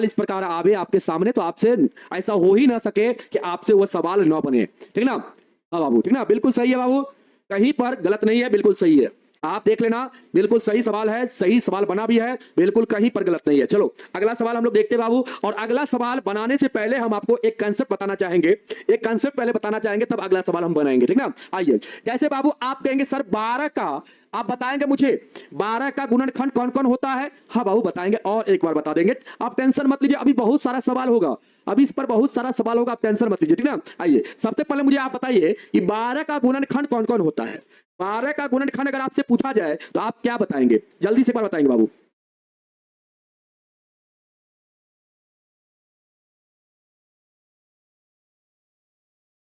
इस प्रकार आवे आपके सामने, तो आपसे ऐसा हो ही ना सके कि आपसे वो सवाल ना बने, ठीक ना। हाँ बाबू, ठीक ना, बिल्कुल सही है बाबू, कहीं पर गलत नहीं है, बिल्कुल सही है, आप देख लेना, बिल्कुल सही सवाल है, सही सवाल बना भी है, बिल्कुल कहीं पर गलत नहीं है। चलो अगला सवाल हम लोग देखते हैं बाबू, और अगला सवाल बनाने से पहले हम आपको एक कंसेप्ट बताना चाहेंगे, एक कंसेप्ट पहले बताना चाहेंगे, तब अगला सवाल हम बनाएंगे, ठीक ना। आइए, जैसे बाबू आप कहेंगे सर 12 का, आप बताएंगे मुझे 12 का गुणनखंड कौन कौन होता है। हाँ बाबू बताएंगे, और एक बार बता देंगे, आप टेंशन मत लीजिए, अभी बहुत सारा सवाल होगा, अभी इस पर बहुत सारा सवाल होगा, आप टेंशन मत लीजिए, ठीक ना। आइए सबसे पहले मुझे आप बताइए कि 12 का गुणनखंड कौन कौन होता है। 12 का गुणनखंड अगर आपसे पूछा जाए तो आप क्या बताएंगे, जल्दी से एक बार बताएंगे बाबू।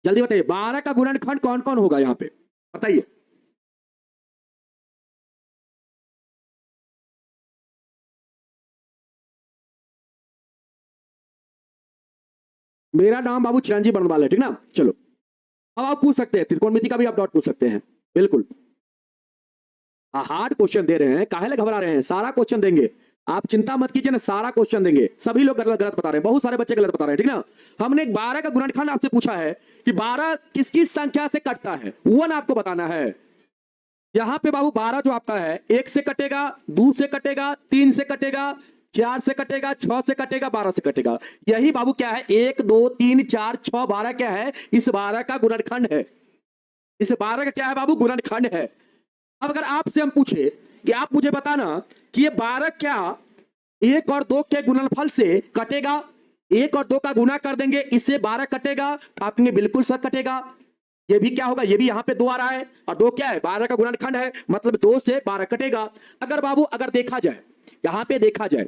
जल्दी बताइए 12 का गुणनखंड कौन कौन होगा यहाँ पे, बताइए। मेरा नाम बाबू चिरंजीव बरनवाल है, ठीक ना। चलो अब आप पूछ सकते हैं, त्रिकोणमिति का भी आप डाउट पूछ सकते हैं, बिल्कुल। हार्ड क्वेश्चन दे रहे हैं, काहे ले घबरा रहे हैं, सारा क्वेश्चन देंगे, आप चिंता मत कीजिए ना, सारा क्वेश्चन देंगे। सभी लोग गलत गलत बता रहे हैं, बहुत सारे बच्चे गलत बता रहे हैं, ठीक ना। हमने 12 का गुणनखंड आपसे पूछा है कि 12 किस किस संख्या से कटता है, वन आपको बताना है। यहां पे बाबू 12 जो आपका है 1 से कटेगा, 2 से कटेगा, 3 से कटेगा, 4 से कटेगा, 6 से कटेगा, 12 से कटेगा। यही बाबू क्या है, 1 2 3 4 6 12 क्या है, इस 12 का गुणनखंड है। इस 12 का क्या है बाबू, गुणनखंड है। अब अगर आपसे हम पूछे कि आप मुझे बताना कि ये 12 क्या 1 और 2 के गुणनफल से कटेगा, 1 और 2 का गुना कर देंगे, इससे 12 कटेगा, तो आप कहेंगे बिल्कुल सर कटेगा। ये भी क्या होगा, ये भी यहां पे 2 आ रहा है, और 2 क्या है, 12 का गुणनखंड है, मतलब 2 से 12 कटेगा। अगर बाबू अगर देखा जाए, यहां पे देखा जाए,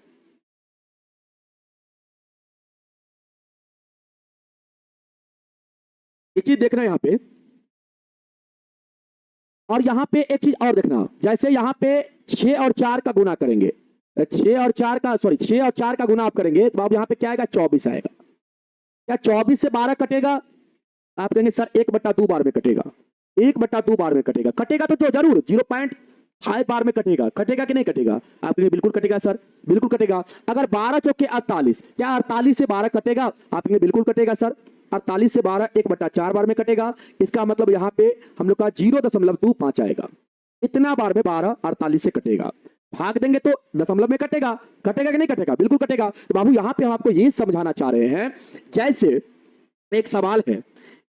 एक चीज देखना यहां पे, और यहां पे एक चीज और देखना, जैसे यहां पे 6 और 4 का गुना करेंगे, 6 और 4 का, सॉरी 6 और 4 का गुना आप करेंगे, तो अब यहां पे क्या आएगा, 24 आएगा। क्या 24 से 12 कटेगा, आप कहेंगे सर 1/2 बार में कटेगा, 1/2 बार में कटेगा। कटेगा तो जो जरूर 0.5 बार में कटेगा, कटेगा कि नहीं कटेगा, आप कहेंगे बिल्कुल कटेगा सर, बिल्कुल कटेगा। अगर 12 चौके 48, क्या 48 से 12 कटेगा, आप कहेंगे बिल्कुल कटेगा सर। 48 से 12 1/4 बार में कटेगा, इसका मतलब यहां पे हम लोग का 0.25 आएगा। इतना बार में 12 48 से कटेगा, भाग देंगे तो दशमलव में कटेगा, कटेगा कि नहीं कटेगा, बिल्कुल कटेगा। तो बाबू यहां पे हम आपको ये समझाना चाह रहे हैं, जैसे एक सवाल है,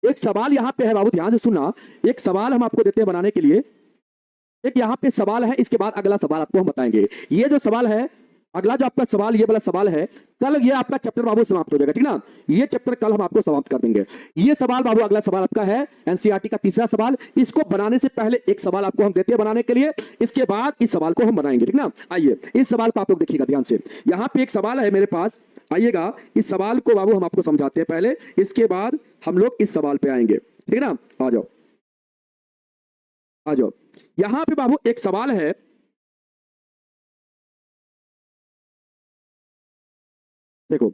एक सवाल यहां पे है बाबू, ध्यान से सुनना, एक सवाल हम आपको देते हैं बनाने के लिए, एक यहां पे सवाल है, इसके बाद अगला सवाल आपको हम बताएंगे। ये जो सवाल है, अगला जो आपका सवाल, ये वाला सवाल है, कल ये आपका चैप्टर बाबू समाप्त हो जाएगा, ठीक ना। ये चैप्टर कल हम आपको समाप्त कर देंगे। ये सवाल बाबू, अगला सवाल आपका है एनसीईआरटी का तीसरा सवाल। इसको बनाने से पहले एक सवाल आपको हम देते हैं बनाने के लिए, इसके बाद इस सवाल को हम बनाएंगे, ठीक ना। आइए इस सवाल को आप लोग देखिएगा ध्यान से, यहां पे एक सवाल है मेरे पास, आइएगा इस सवाल को बाबू हम आपको समझाते हैं पहले, इसके बाद हम लोग इस सवाल पे आएंगे, ठीक ना। आ जाओ आ जाओ, यहां पे बाबू एक सवाल है, देखो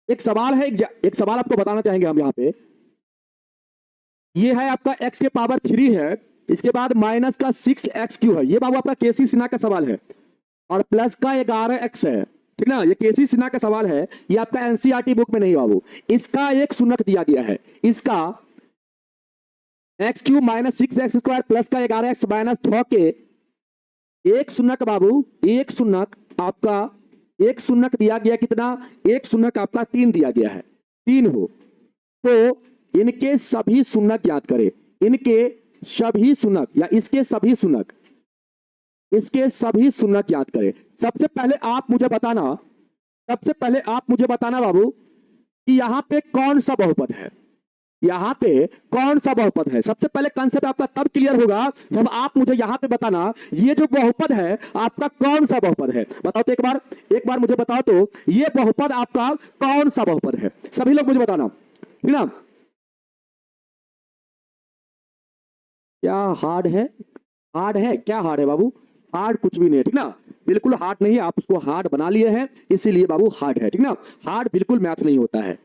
एक सवाल है, एक सवाल आपको बताना चाहेंगे हम यहाँ पे। ये है आपका x के पावर 3 है, इसके बाद माइनस का 6x³ है, ये बाबू आपका केसी सिन्हा का सवाल है, और प्लस का 11x है, ठीक ना। ये केसी सिन्हा का सवाल है, ये आपका एनसीईआरटी बुक में नहीं बाबू। इसका एक शून्य दिया गया है, इसका x³ माइनस 6x² प्लस का 11x माइनस 6 के एक शून्य बाबू, एक शून्य आपका, एक शून्य दिया गया कितना, एक शून्य आपका 3 दिया गया है, 3 हो तो इनके सभी शून्य ज्ञात करें, इनके सभी शून्य या इसके सभी शून्य, इसके सभी शून्य ज्ञात करें। सबसे पहले आप मुझे बताना, सबसे पहले आप मुझे बताना बाबू कि यहां पे कौन सा बहुपद है, यहां पे कौन सा बहुपद है। सबसे पहले कंसेप्ट आपका तब क्लियर होगा जब आप मुझे यहां पे बताना ये जो बहुपद है आपका कौन सा बहुपद है। बताओ तो एक बार मुझे बताओ तो ये बहुपद आपका कौन सा बहुपद है, सभी लोग मुझे बताना, ठीक ना। क्या हार्ड है, हार्ड है, क्या हार्ड है बाबू, हार्ड कुछ भी नहीं है, ठीक ना, बिल्कुल हार्ड नहीं है, आप उसको हार्ड बना लिए हैं इसीलिए बाबू हार्ड है, ठीक ना। हार्ड बिल्कुल मैथ नहीं होता है।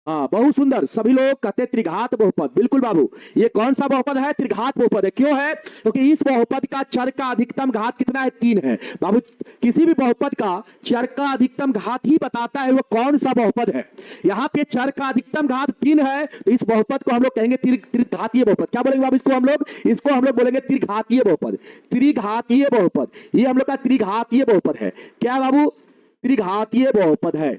हाँ बहुत सुंदर, सभी लोग कहते हैं त्रिघात बहुपद, बिल्कुल बाबू ये कौन सा बहुपद है, त्रिघात बहुपद है। क्यों है, क्योंकि इस बहुपद का चर का अधिकतम घात कितना है, 3 है बाबू। किसी भी बहुपद का चर का अधिकतम घात ही बताता है वो कौन सा बहुपद है। यहाँ पे चर का अधिकतम घात 3 है, तो इस बहुपद को हम लोग कहेंगे त्रिघातीय बहुपद। क्या बोलेंगे बाबू इसको हम लोग, इसको हम लोग बोलेंगे त्रिघातीय बहुपद, त्रिघातीय बहुपद, ये हम लोग का त्रिघातीय बहुपद है। क्या बाबू, त्रिघातीय बहुपद है,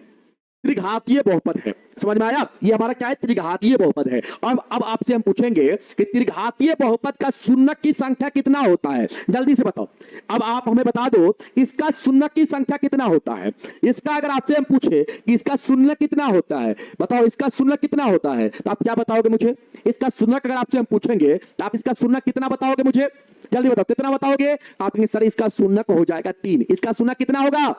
त्रिघातीय बहुपद है, समझ में आया। ये हमारा क्या है, त्रिघातीय बहुपद है। अब आपसे हम पूछेंगे कि त्रिघातीय बहुपद का शून्य की संख्या कितना होता है, जल्दी से बताओ। अब आप हमें बता दो इसका शून्य की संख्या कितना होता है। इसका अगर आपसे हम पूछे कि इसका शून्य कितना होता है, बताओ इसका शून्य कितना होता है, तो आप क्या बताओगे मुझे। इसका शून्य अगर आपसे हम पूछेंगे तो आप इसका शून्य कितना बताओगे मुझे, जल्दी बताओ कितना बताओगे। आप कहेंगे सर इसका शून्य हो जाएगा 3, इसका शून्य कितना होगा,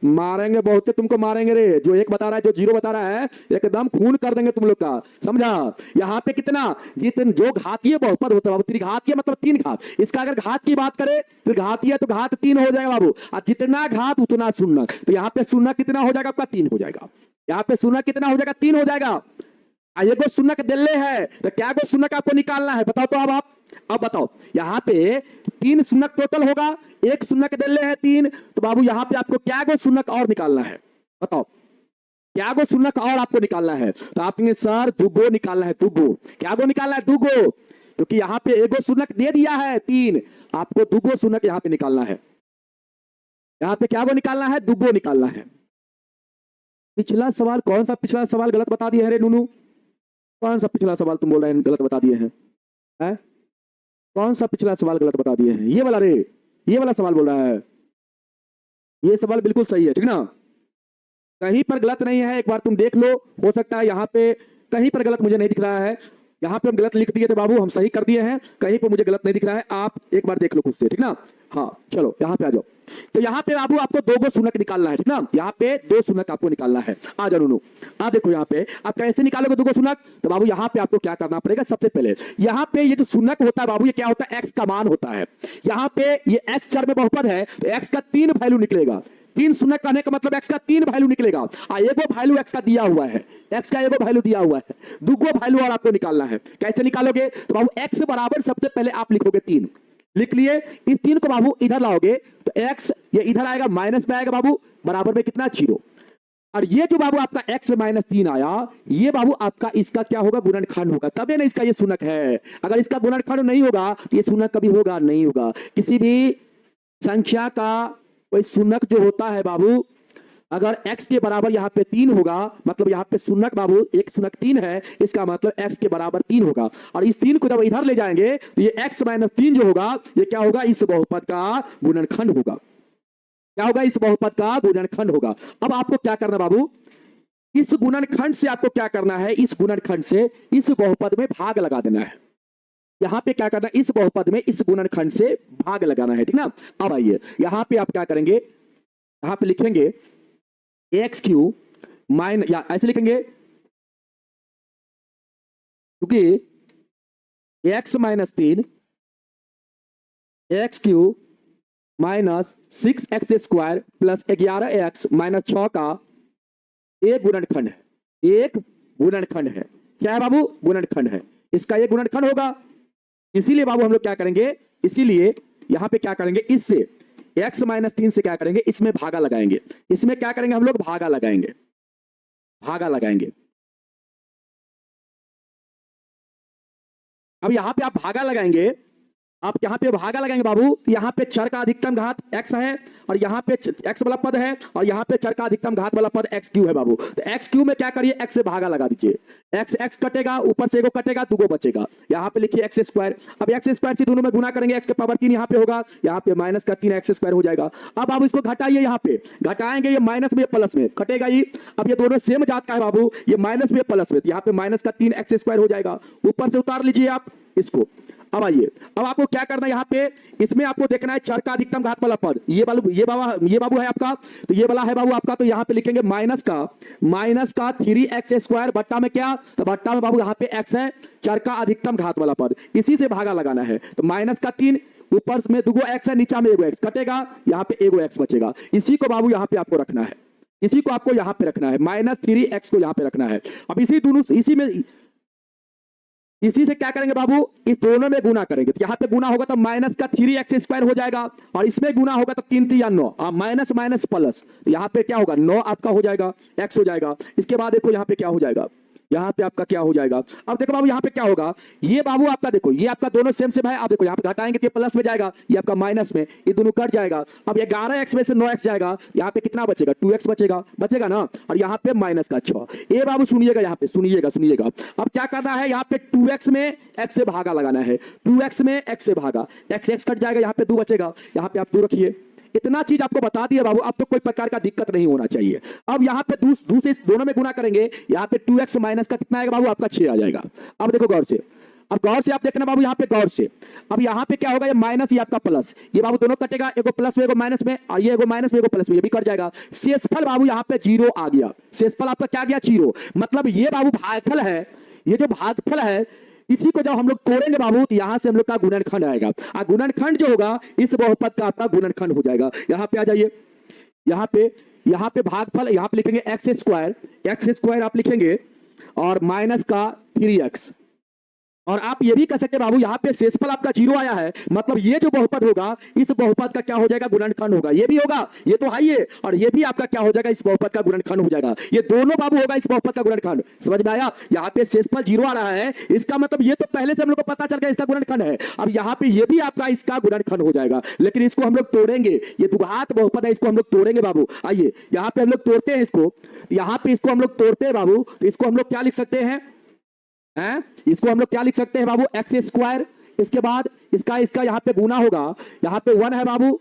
मारेंगे बहुत, तुमको मारेंगे रे, जो 1 बता रहा है, जो 0 बता रहा है, एकदम खून कर देंगे तुम लोग का, समझा। यहाँ पे कितना, जितने जो घातीय बहुपद होता है बाबू, त्रिघातीय मतलब 3 घात, इसका अगर घात की बात करें त्रिघातीय तो घात 3 हो जाएगा बाबू, और जितना घात उतना शून्य, तो यहाँ पे शून्य कितना हो जाएगा आपका, 3 हो जाएगा। यहाँ पे शून्य कितना हो जाएगा, 3 हो जाएगा। ये को शून्य दिल्ले है तो क्या को शून्य आपको निकालना है, बताओ तो अब बताओ, यहाँ पे 3 शून्य टोटल होगा, एक शून्य के दिल्ले है 3, तो बाबू यहाँ पे आपको क्या को शून्य और निकालना है, बताओ क्या को शून्य और आपको निकालना है। तो आपने सर दुगो निकालना है, दुगो क्या को निकालना है, दुगो, क्योंकि यहाँ पे एगो शून्य दे दिया है 3, आपको दुगो शून्य यहाँ पे निकालना है। यहाँ पे क्या को निकालना है, दुगो निकालना है। पिछला सवाल कौन सा, पिछला सवाल गलत बता दिए है नूनू, कौन सा पिछला सवाल तुम बोल रहे हैं गलत बता दिए हैं, है? कौन सा पिछला सवाल गलत बता दिए हैं, ये वाला रे, ये वाला सवाल बोल रहा है, ये सवाल बिल्कुल सही है, ठीक ना, कहीं पर गलत नहीं है, एक बार तुम देख लो, हो सकता है यहाँ पे कहीं पर गलत मुझे नहीं दिख रहा है, यहाँ पे हम गलत लिख दिए थे बाबू, हम सही कर दिए हैं, कहीं पे मुझे गलत नहीं दिख रहा है, आप एक बार देख लो खुद से, ठीक ना। हाँ चलो यहाँ पे आ जाओ, तो यहाँ पे बाबू आपको 2 शून्य निकालना है, ठीक ना, यहाँ पे 2 शून्य आपको निकालना है। आ जाओ नूनू, आप देखो यहाँ पे आप कैसे निकालोगे 2 शून्य, तो बाबू यहाँ पे आपको क्या करना पड़ेगा, सबसे पहले यहाँ पे ये जो शून्य होता है बाबू, ये क्या होता है, एक्स का मान होता है। यहाँ पे ये एक्स चर में बहुपद है तो एक्स का 3 वैल्यू निकलेगा, 3 शून्य कहने का मतलब एक्स का 3 वैल्यू निकलेगा, एगो वैल्यू एक्स का दिया हुआ है, एक्स का एगो वैल्यू दिया हुआ है, दुगो वैल्यू और आपको निकालना है। कैसे निकालोगे, तो बाबू एक्स बराबर सबसे पहले आप लिखोगे 3, लिख लिए, इस 3 को बाबू इधर लाओगे तो एक्स ये इधर आएगा, माइनस में आएगा बाबू, बराबर में कितना 0, और ये जो बाबू आपका x माइनस 3 आया, ये बाबू आपका इसका क्या होगा, गुणनखंड होगा, तभी ना इसका ये शून्य है। अगर इसका गुणनखंड नहीं होगा तो ये शून्य कभी होगा नहीं होगा। किसी भी संख्या का कोई शून्य जो होता है बाबू, अगर x के बराबर यहाँ पे 3 होगा, मतलब यहाँ पे शून्य बाबू एक शून्य 3 है, इसका मतलब x के बराबर 3 होगा, और इस 3 को जब इधर ले जाएंगे तो ये x माइनस 3 जो होगा, ये क्या होगा, इस बहुपद का गुणनखंड होगा। क्या होगा, इस बहुपद का गुणनखंड होगा। अब आपको क्या करना बाबू, इस गुणनखंड से आपको क्या करना है, इस गुणनखंड से इस बहुपद में भाग लगा देना है। यहां पे क्या करना है, इस बहुपद में इस गुणनखंड से भाग लगाना है, ठीक ना। अब आइए यहां पे आप क्या करेंगे, यहां पे लिखेंगे एक्स क्यू माइनस, या ऐसे लिखेंगे क्योंकि x minus 3 x Q minus 6x² plus 11x minus 6 का एक गुणनखंड है, एक गुणनखंड है। क्या है बाबू, गुणनखंड है, इसका ये गुणनखंड होगा। इसीलिए बाबू हम लोग क्या करेंगे, इसीलिए यहां पे क्या करेंगे, इससे x माइनस 3 से क्या करेंगे, इसमें भागा लगाएंगे, इसमें क्या करेंगे हम लोग, भागा लगाएंगे, भागा लगाएंगे। अब यहां पे आप भागा लगाएंगे, आप यहाँ पे भागा लगाएंगे बाबू, यहाँ पे चर का अधिकतम घात x है, और यहाँ पे x वाला पद है, और यहाँ पे चर का अधिकतम घात वाला पद x³ है बाबू। तो x³ में क्या करिए, x से भागा लगा दीजिए, x कटेगा, ऊपर से एगो कटेगा, दुगो बचेगा, यहाँ पे लिखिए x²। अब x² से दोनों में गुना करेंगे, x के पावर 3 यहाँ पे होगा, यहाँ पे माइनस का 3 x² हो जाएगा। अब आप इसको घटाइए, यहाँ पे घटाएंगे, ये माइनस में प्लस में कटेगा ही। अब ये दोनों सेम जात का है बाबू, ये माइनस में प्लस में, यहाँ पे माइनस का 3 x² हो जाएगा, ऊपर से उतार लीजिए आप इसको। अब आइए, अब आपको क्या करना है, यहाँ पे इसमें आपको देखना है चर का अधिकतम घात वाला पद, ये बाबू है आपका, तो ये वाला है बाबू आपका, तो यहाँ पे लिखेंगे माइनस का 3x² बट्टा में क्या, तो बट्टा में बाबू यहाँ पे x है, चर का अधिकतम घात वाला पद, इसी से भागा लगाना है। तो माइनस का 3, ऊपर में दुगो x है, नीचा में एगो x कटेगा, यहाँ पे एगो x बचेगा, इसी को बाबू यहाँ पे आपको रखना है, इसी को आपको यहाँ पे रखना है, -3x को यहाँ पे रखना है। अब इसी से क्या करेंगे बाबू, इस दोनों में गुना करेंगे, तो यहाँ पे गुना होगा तो माइनस का 3x² हो जाएगा, और इसमें गुना होगा तो 3 3 9, माइनस माइनस प्लस, तो यहाँ पे क्या होगा, 9 आपका हो जाएगा, x हो जाएगा। इसके बाद देखो यहाँ पे क्या हो जाएगा, यहाँ पे आपका क्या हो जाएगा। अब देखो बाबू यहाँ पे क्या होगा, ये बाबू आपका देखो, ये आपका दोनों सेम सेम है। अब देखो यहाँ पे घटाएंगे तो ये प्लस में जाएगा, ये आपका माइनस में, ये दोनों कट जाएगा। अब 11x में से 9x जाएगा, यहाँ पे कितना बचेगा, 2x बचेगा ना, और यहाँ पे माइनस का 6। ये बाबू सुनिएगा, यहाँ पे सुनिएगा। अब क्या करना है, यहाँ पे 2x में x से भागा लगाना है, 2x में x से भागा, x कट जाएगा, यहाँ पे 2 बचेगा, यहाँ पे आप 2 रखिए। इतना चीज आपको बता दिया बाबू, अब तो कोई प्रकार का दिक्कत नहीं होना चाहिए। अब यहाँ पे दूसरे दोनों में गुना करेंगे, यहाँ पे 2x माइनस का कितना आएगा बाबू, आपका 6 आ जाएगा। अब देखो गौर से, अब गौर से आप देखना बाबू, यहाँ पे गौर से, अब यहाँ पे क्या होगा, ये माइनस, ये आपका प्लस, ये बाबू दोनों कटेगा, एगो प्लस में एगो माइनस में, और ये एगो माइनस में एगो प्लस में, ये भी कट जाएगा। शेषफल बाबू यहाँ पे 0 आ गया, शेषफल आपका क्या गया, 0। मतलब ये बाबू भागफल है, ये जो भागफल है, इसी को जब हम लोग तोड़ेंगे बाबू, तो यहां से हम लोग का गुणनखंड आएगा, गुणनखंड जो होगा इस बहुपद का आपका गुणनखंड हो जाएगा। यहां पे आ जाइए, यहाँ पे यहाँ पे भागफल यहाँ पे लिखेंगे एक्स स्क्वायर आप लिखेंगे और माइनस का 3x। और आप ये भी कह सकते हैं बाबू यहाँ पे शेषफल आपका 0 आया है, मतलब ये जो बहुपद होगा इस बहुपद का क्या हो जाएगा, गुणनखंड होगा। ये भी होगा, ये तो है ही है, और ये भी आपका क्या हो जाएगा, इस बहुपद का गुणनखंड हो जाएगा। ये दोनों बाबू होगा इस बहुपद का गुणनखंड। समझ में आया? यहाँ पे शेषफल 0 आ रहा है, इसका मतलब ये तो पहले से हम लोग को पता चल गया इसका गुणनखंड है। अब यहाँ पे ये भी आपका इसका गुणनखंड हो जाएगा, लेकिन इसको हम लोग तोड़ेंगे। ये द्विघात बहुपद है, इसको हम लोग तोड़ेंगे बाबू। आइए यहाँ पे हम लोग तोड़ते हैं इसको, यहाँ पे इसको हम लोग तोड़ते हैं बाबू। तो इसको हम लोग क्या लिख सकते हैं, इसको हम लोग क्या लिख सकते हैं बाबू, एक्स स्क्वायर। इसके बाद इसका इसका यहाँ पे गुना होगा, यहाँ पे 1 है बाबू,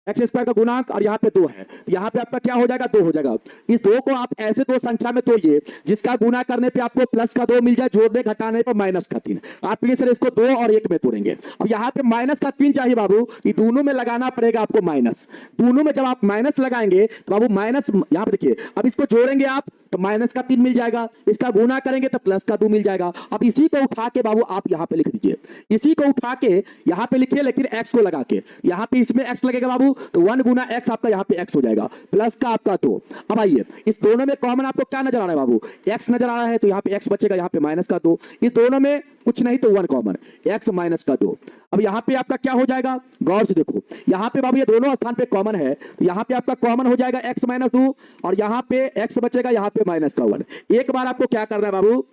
एक्स स्क्वायर का गुणांक, और यहाँ पे 2 है। यहाँ पे आपका क्या हो जाएगा, 2 हो जाएगा। इस 2 को आप ऐसे 2 संख्या में तोड़िए जिसका गुना करने पे आपको प्लस का 2 मिल जाए, जोड़ने घटाने पर माइनस का 3। आप ये सर इसको 2 और 1 में तोड़ेंगे। अब यहाँ पे माइनस का 3 चाहिए बाबू, ये दोनों में लगाना पड़ेगा आपको माइनस। दोनों में जब आप माइनस लगाएंगे तो बाबू माइनस, यहाँ पे देखिए, अब इसको जोड़ेंगे आप तो माइनस का 3 मिल जाएगा, इसका गुना करेंगे तो प्लस का 2 मिल जाएगा। अब इसी को उठा के बाबू आप यहाँ पे लिख दीजिए, इसी को उठा के यहाँ पे लिखिए, लेकिन एक्स को लगा के। यहाँ पे इसमें एक्स लगेगा बाबू, तो 1 गुना एक्स आपका यहाँ पे एक्स हो जाएगा, प्लस का आपका 2। अब आइए इस दोनों में कॉमन आपको क्या नजर आ रहा है बाबू, एक्स नजर आ रहा है, तो यहाँ पे एक्स बचेगा, यहाँ पे माइनस का 2। इस दोनों में कुछ नहीं तो 1 कॉमन, एक्स माइनस का 2। अब यहाँ पे आपका क्या हो जाएगा, गौर से देखो, यहाँ पे बाबू ये दोनों स्थान पे कॉमन है, तो यहाँ पे आपका कॉमन हो जाएगा एक्स माइनस 2, और यहाँ पे एक्स बचेगा, यहाँ पे माइनस का 1। एक बार आपको क्या करना है बाबू,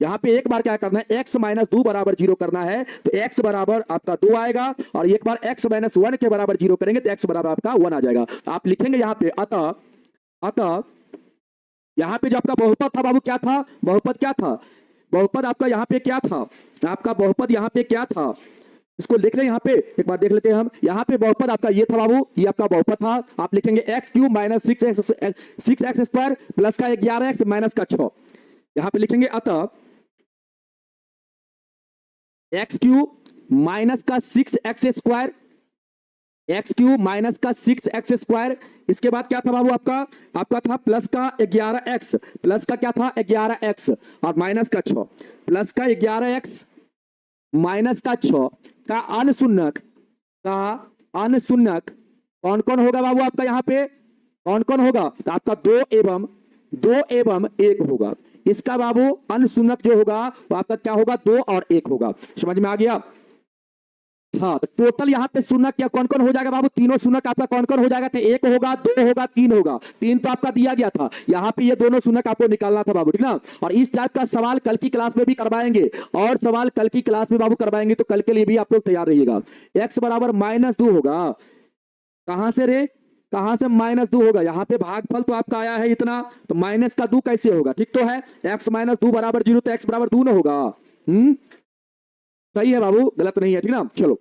यहाँ पे एक बार क्या करना है, x माइनस 2 बराबर 0 करना है, तो x बराबर आपका 2 आएगा, और एक बार x माइनस 1 के बराबर 0 करेंगे तो x बराबर आपका 1 आ जाएगा। आप लिखेंगे यहाँ पे अतः यहाँ पे जो आपका बहुपद था बाबू, क्या था, बहुपद क्या था, बहुपद आपका यहाँ पे क्या था, आपका बहुपद यहाँ पे क्या था, इसको लिख लें यहाँ पे, एक बार देख लेते हैं हम। यहाँ पे बहुपद आपका ये था बाबू, ये आपका बहुपद था। आप लिखेंगे x cube minus 6x square plus का 11x माइनस का 6। यहाँ पे लिखेंगे अतः एक्स क्यूब माइनस का 6x square, x cube minus का 6x स्क्वायर। इसके बाद क्या था बाबू आपका था प्लस का 11x, प्लस का क्या था 11x, और माइनस का 6, प्लस का 11x माइनस का 6 का अनुशून्यक कौन कौन होगा बाबू आपका, यहाँ पे कौन कौन होगा, तो आपका 2 एवं 1 होगा। इसका बाबू अनुशून्यक जो होगा वो आपका क्या होगा, 2 और 1 होगा। समझ में आ गया? हाँ, तो टोटल यहाँ पे शून्यक क्या कौन कौन हो जाएगा बाबू, तीनों शून्यक आपका कौन कौन हो जाएगा, तो 1 होगा, 2 होगा, 3 होगा। 3 तो आपका दिया गया था, यहाँ पे ये दोनों शून्यक आपको निकालना था बाबू, ठीक ना। और इस टाइप का सवाल कल की क्लास में भी करवाएंगे, और सवाल कल की क्लास में बाबू करवाएंगे, तो कल के लिए भी आप लोग तैयार रहिएगा। x बराबर माइनस 2 होगा, कहां से रे, कहां से माइनस 2 होगा, यहाँ पे भागफल तो आपका आया है इतना, तो माइनस का 2 कैसे होगा, ठीक तो है, x माइनस 2 बराबर 0, तो x बराबर 2 ना होगा। सही है बाबू, गलत नहीं है, ठीक ना। चलो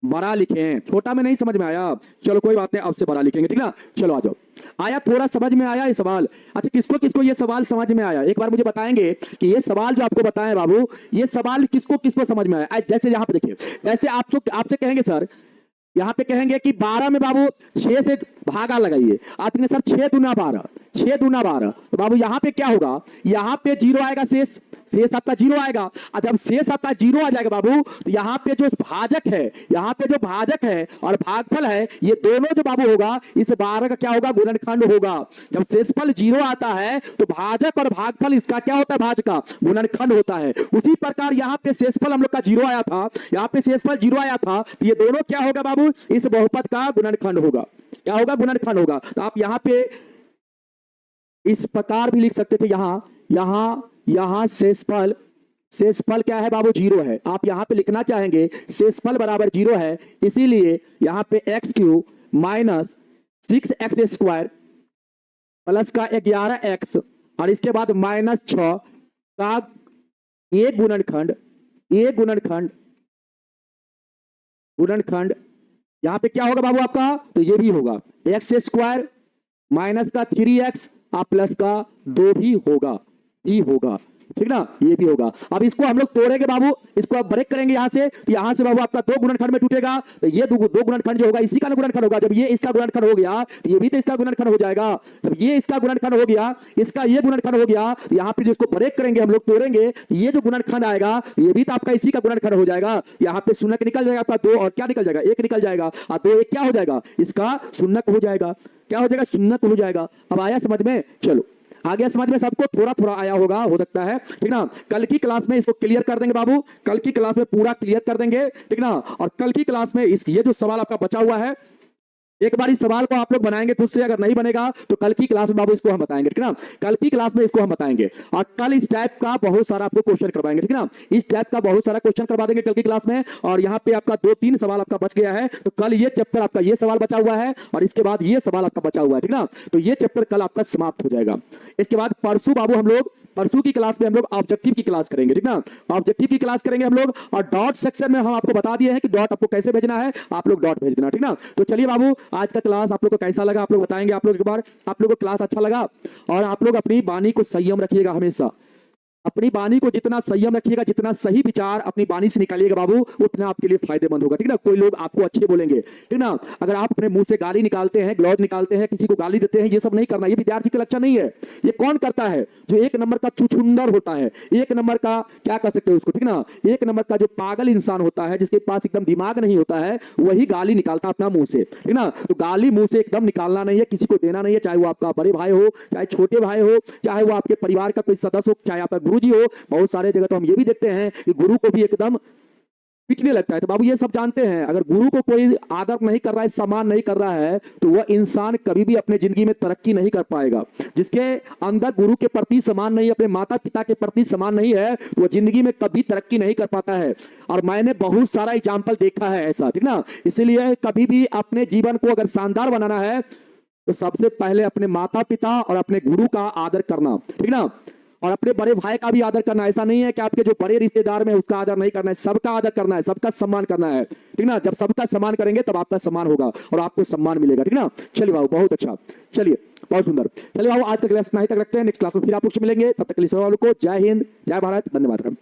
बड़ा लिखें, छोटा में नहीं समझ में आया, चलो कोई बात नहीं, अब से बड़ा लिखेंगे, ठीक ना। चलो आ जाओ, आया थोड़ा समझ में आया ये सवाल। अच्छा किसको किसको ये सवाल समझ में आया, एक बार मुझे बताएंगे कि ये सवाल जो आपको बताएं बाबू, ये सवाल किसको किसको समझ में आया। जैसे यहाँ पे देखिए, जैसे आपसे कहेंगे सर, यहाँ पे कहेंगे कि 12 में बाबू 6 से भागा लगाइए, आप कहेंगे सर 6 दूना 12, 6 दूना 12, तो बाबू यहाँ पे क्या होगा, यहाँ पे 0 आएगा, शेष आपका 0 आएगा। और जब शेष आपका 0 आ जाएगा बाबू, तो यहाँ पे जो भाजक है, यहाँ पे जो भाजक है और भागफल है, ये दोनों जो बाबू होगा, इस 12 का क्या होगा, गुणनखंड होगा। जब शेषफल 0 आता है तो भाजक और भागफल इसका क्या होता है, भाज का गुणनखंड होता है। उसी प्रकार यहाँ पे शेषफल हम लोग का 0 आया था, यहाँ पे शेषफल 0 आया था, तो ये दोनों क्या होगा बाबू, इस बहुपद का गुणनखंड होगा। क्या होगा, गुणनखंड होगा। तो आप यहाँ पे इस प्रकार भी लिख सकते थे, यहां शेषफल क्या है बाबू, 0 है। आप यहां पे लिखना चाहेंगे शेषफल बराबर 0 है, इसीलिए यहां पे x cube minus 6x square plus का 11x, और इसके बाद माइनस 6 का एक गुणनखंड यहां पे क्या होगा बाबू आपका, तो ये भी होगा एक्स स्क्वायर माइनस का 3x प्लस का 2 भी होगा। ठीक ना, ये भी होगा। अब इसको हम लोग तोड़ेंगे बाबू, इसको अब ब्रेक करेंगे यहां से, यहां से बाबू आपका 2 गुणनखंड में टूटेगा, तो ये दो गुणनखंड जो होगा इसी का गुणनखंड होगा। जब ये इसका गुणनखंड हो गया तो ये भी तो इसका गुणनखंड हो जाएगा। जब ये इसका गुणनखंड हो गया, इसका ये गुणनखंड हो गया, तो यहां पे जिसको ब्रेक करेंगे हम लोग तोड़ेंगे, तो ये जो गुणनखंड आएगा ये भी तो आपका इसी का गुणनखंड हो जाएगा। यहां पे शून्य निकल जाएगा आपका 2 और क्या निकल जाएगा 1 निकल जाएगा, और 2 1 क्या हो जाएगा इसका शून्य हो जाएगा। क्या हो जाएगा शून्य हो जाएगा। अब आया समझ में, चलो आगे समझ में सबको थोड़ा थोड़ा आया होगा हो सकता है, ठीक ना। कल की क्लास में इसको क्लियर कर देंगे बाबू, कल की क्लास में पूरा क्लियर कर देंगे, ठीक ना। और कल की क्लास में ये जो सवाल आपका बचा हुआ है, एक बार इस सवाल को आप लोग बनाएंगे खुद से, अगर नहीं बनेगा तो कल की क्लास में बाबू इसको हम बताएंगे, ठीक ना। कल की क्लास में इसको हम बताएंगे और कल इस टाइप का बहुत सारा आपको क्वेश्चन करवाएंगे, ठीक ना। इस टाइप का बहुत सारा क्वेश्चन करवा देंगे कल की क्लास में। और यहाँ पे आपका 2-3 सवाल आपका बच गया है, तो कल ये चैप्टर आपका ये सवाल बचा हुआ है और इसके बाद ये सवाल आपका बचा हुआ है, ठीक ना। तो ये चैप्टर कल आपका समाप्त हो जाएगा। इसके बाद परसों बाबू हम लोग परसों की क्लास में हम लोग ऑब्जेक्टिव की क्लास करेंगे, ठीक ना। ऑब्जेक्टिव की क्लास करेंगे हम लोग, और डॉट सेक्शन में हम आपको बता दिए हैं कि डॉट आपको कैसे भेजना है, आप लोग डॉट भेज देना, ठीक ना। तो चलिए बाबू आज का क्लास आप लोग को कैसा लगा आप लोग बताएंगे। आप लोग एक बार आप लोग को क्लास अच्छा लगा, और आप लोग अपनी वाणी को संयम रखिएगा हमेशा, अपनी वाणी को जितना संयम रखिएगा, जितना सही विचार अपनी वाणी से निकालिएगा बाबू, उतना आपके लिए फायदेमंद होगा, ठीक ना। कोई लोग आपको अच्छे बोलेंगे, ठीक ना, अगर आप अपने मुंह से गाली निकालते हैं, ग्लौज निकालते हैं, किसी को गाली देते हैं, ये सब नहीं करना, ये विद्यार्थी का लक्षण नहीं है। ये कौन करता है? जो 1 नंबर का चुचुंदर होता है, 1 नंबर का क्या कर सकते हो उसको, ठीक ना, 1 नंबर का जो पागल इंसान होता है, जिसके पास एकदम दिमाग नहीं होता है, वही गाली निकालता है अपना मुंह से, ठीक ना। तो गाली मुंह से एकदम निकालना नहीं है, किसी को देना नहीं है, चाहे वो आपका बड़े भाई हो, चाहे छोटे भाई हो, चाहे वो आपके परिवार का कोई सदस्य हो, चाहे आपका गुरुजी हो। बहुत सारे जगह तो हम ये भी देखते हैं कि गुरु को भी एकदम पिटने लगता है। तो बाबू ये सब जानते हैं, अगर गुरु को कोई आदर नहीं कर रहा है, सम्मान नहीं कर रहा है, तो वह इंसान कभी भी अपने जिंदगी में तरक्की नहीं कर पाएगा। जिसके अंदर गुरु के प्रति सम्मान नहीं, अपने माता पिता के प्रति सम्मान नहीं है, तो वह जिंदगी में कभी तरक्की नहीं कर पाता है। और मैंने बहुत सारा एग्जाम्पल देखा है ऐसा, ठीक ना। इसीलिए कभी भी अपने जीवन को अगर शानदार बनाना है तो सबसे पहले अपने माता पिता और अपने गुरु का आदर करना, ठीक ना। और अपने बड़े भाई का भी आदर करना। ऐसा नहीं है कि आपके जो बड़े रिश्तेदार में उसका आदर नहीं करना है, सबका आदर करना है, सबका सम्मान करना है, ठीक ना। जब सबका सम्मान करेंगे तब आपका सम्मान होगा और आपको सम्मान मिलेगा, ठीक ना। चलिए बाबू बहुत अच्छा, चलिए बहुत सुंदर। चलिए बाबू आज का क्लास यहीं तक रखते हैं, नेक्स्ट क्लास में फिर आप लोग से मिलेंगे। तब तक के लिए सभी लोगों को जय हिंद, जय भारत, धन्यवाद।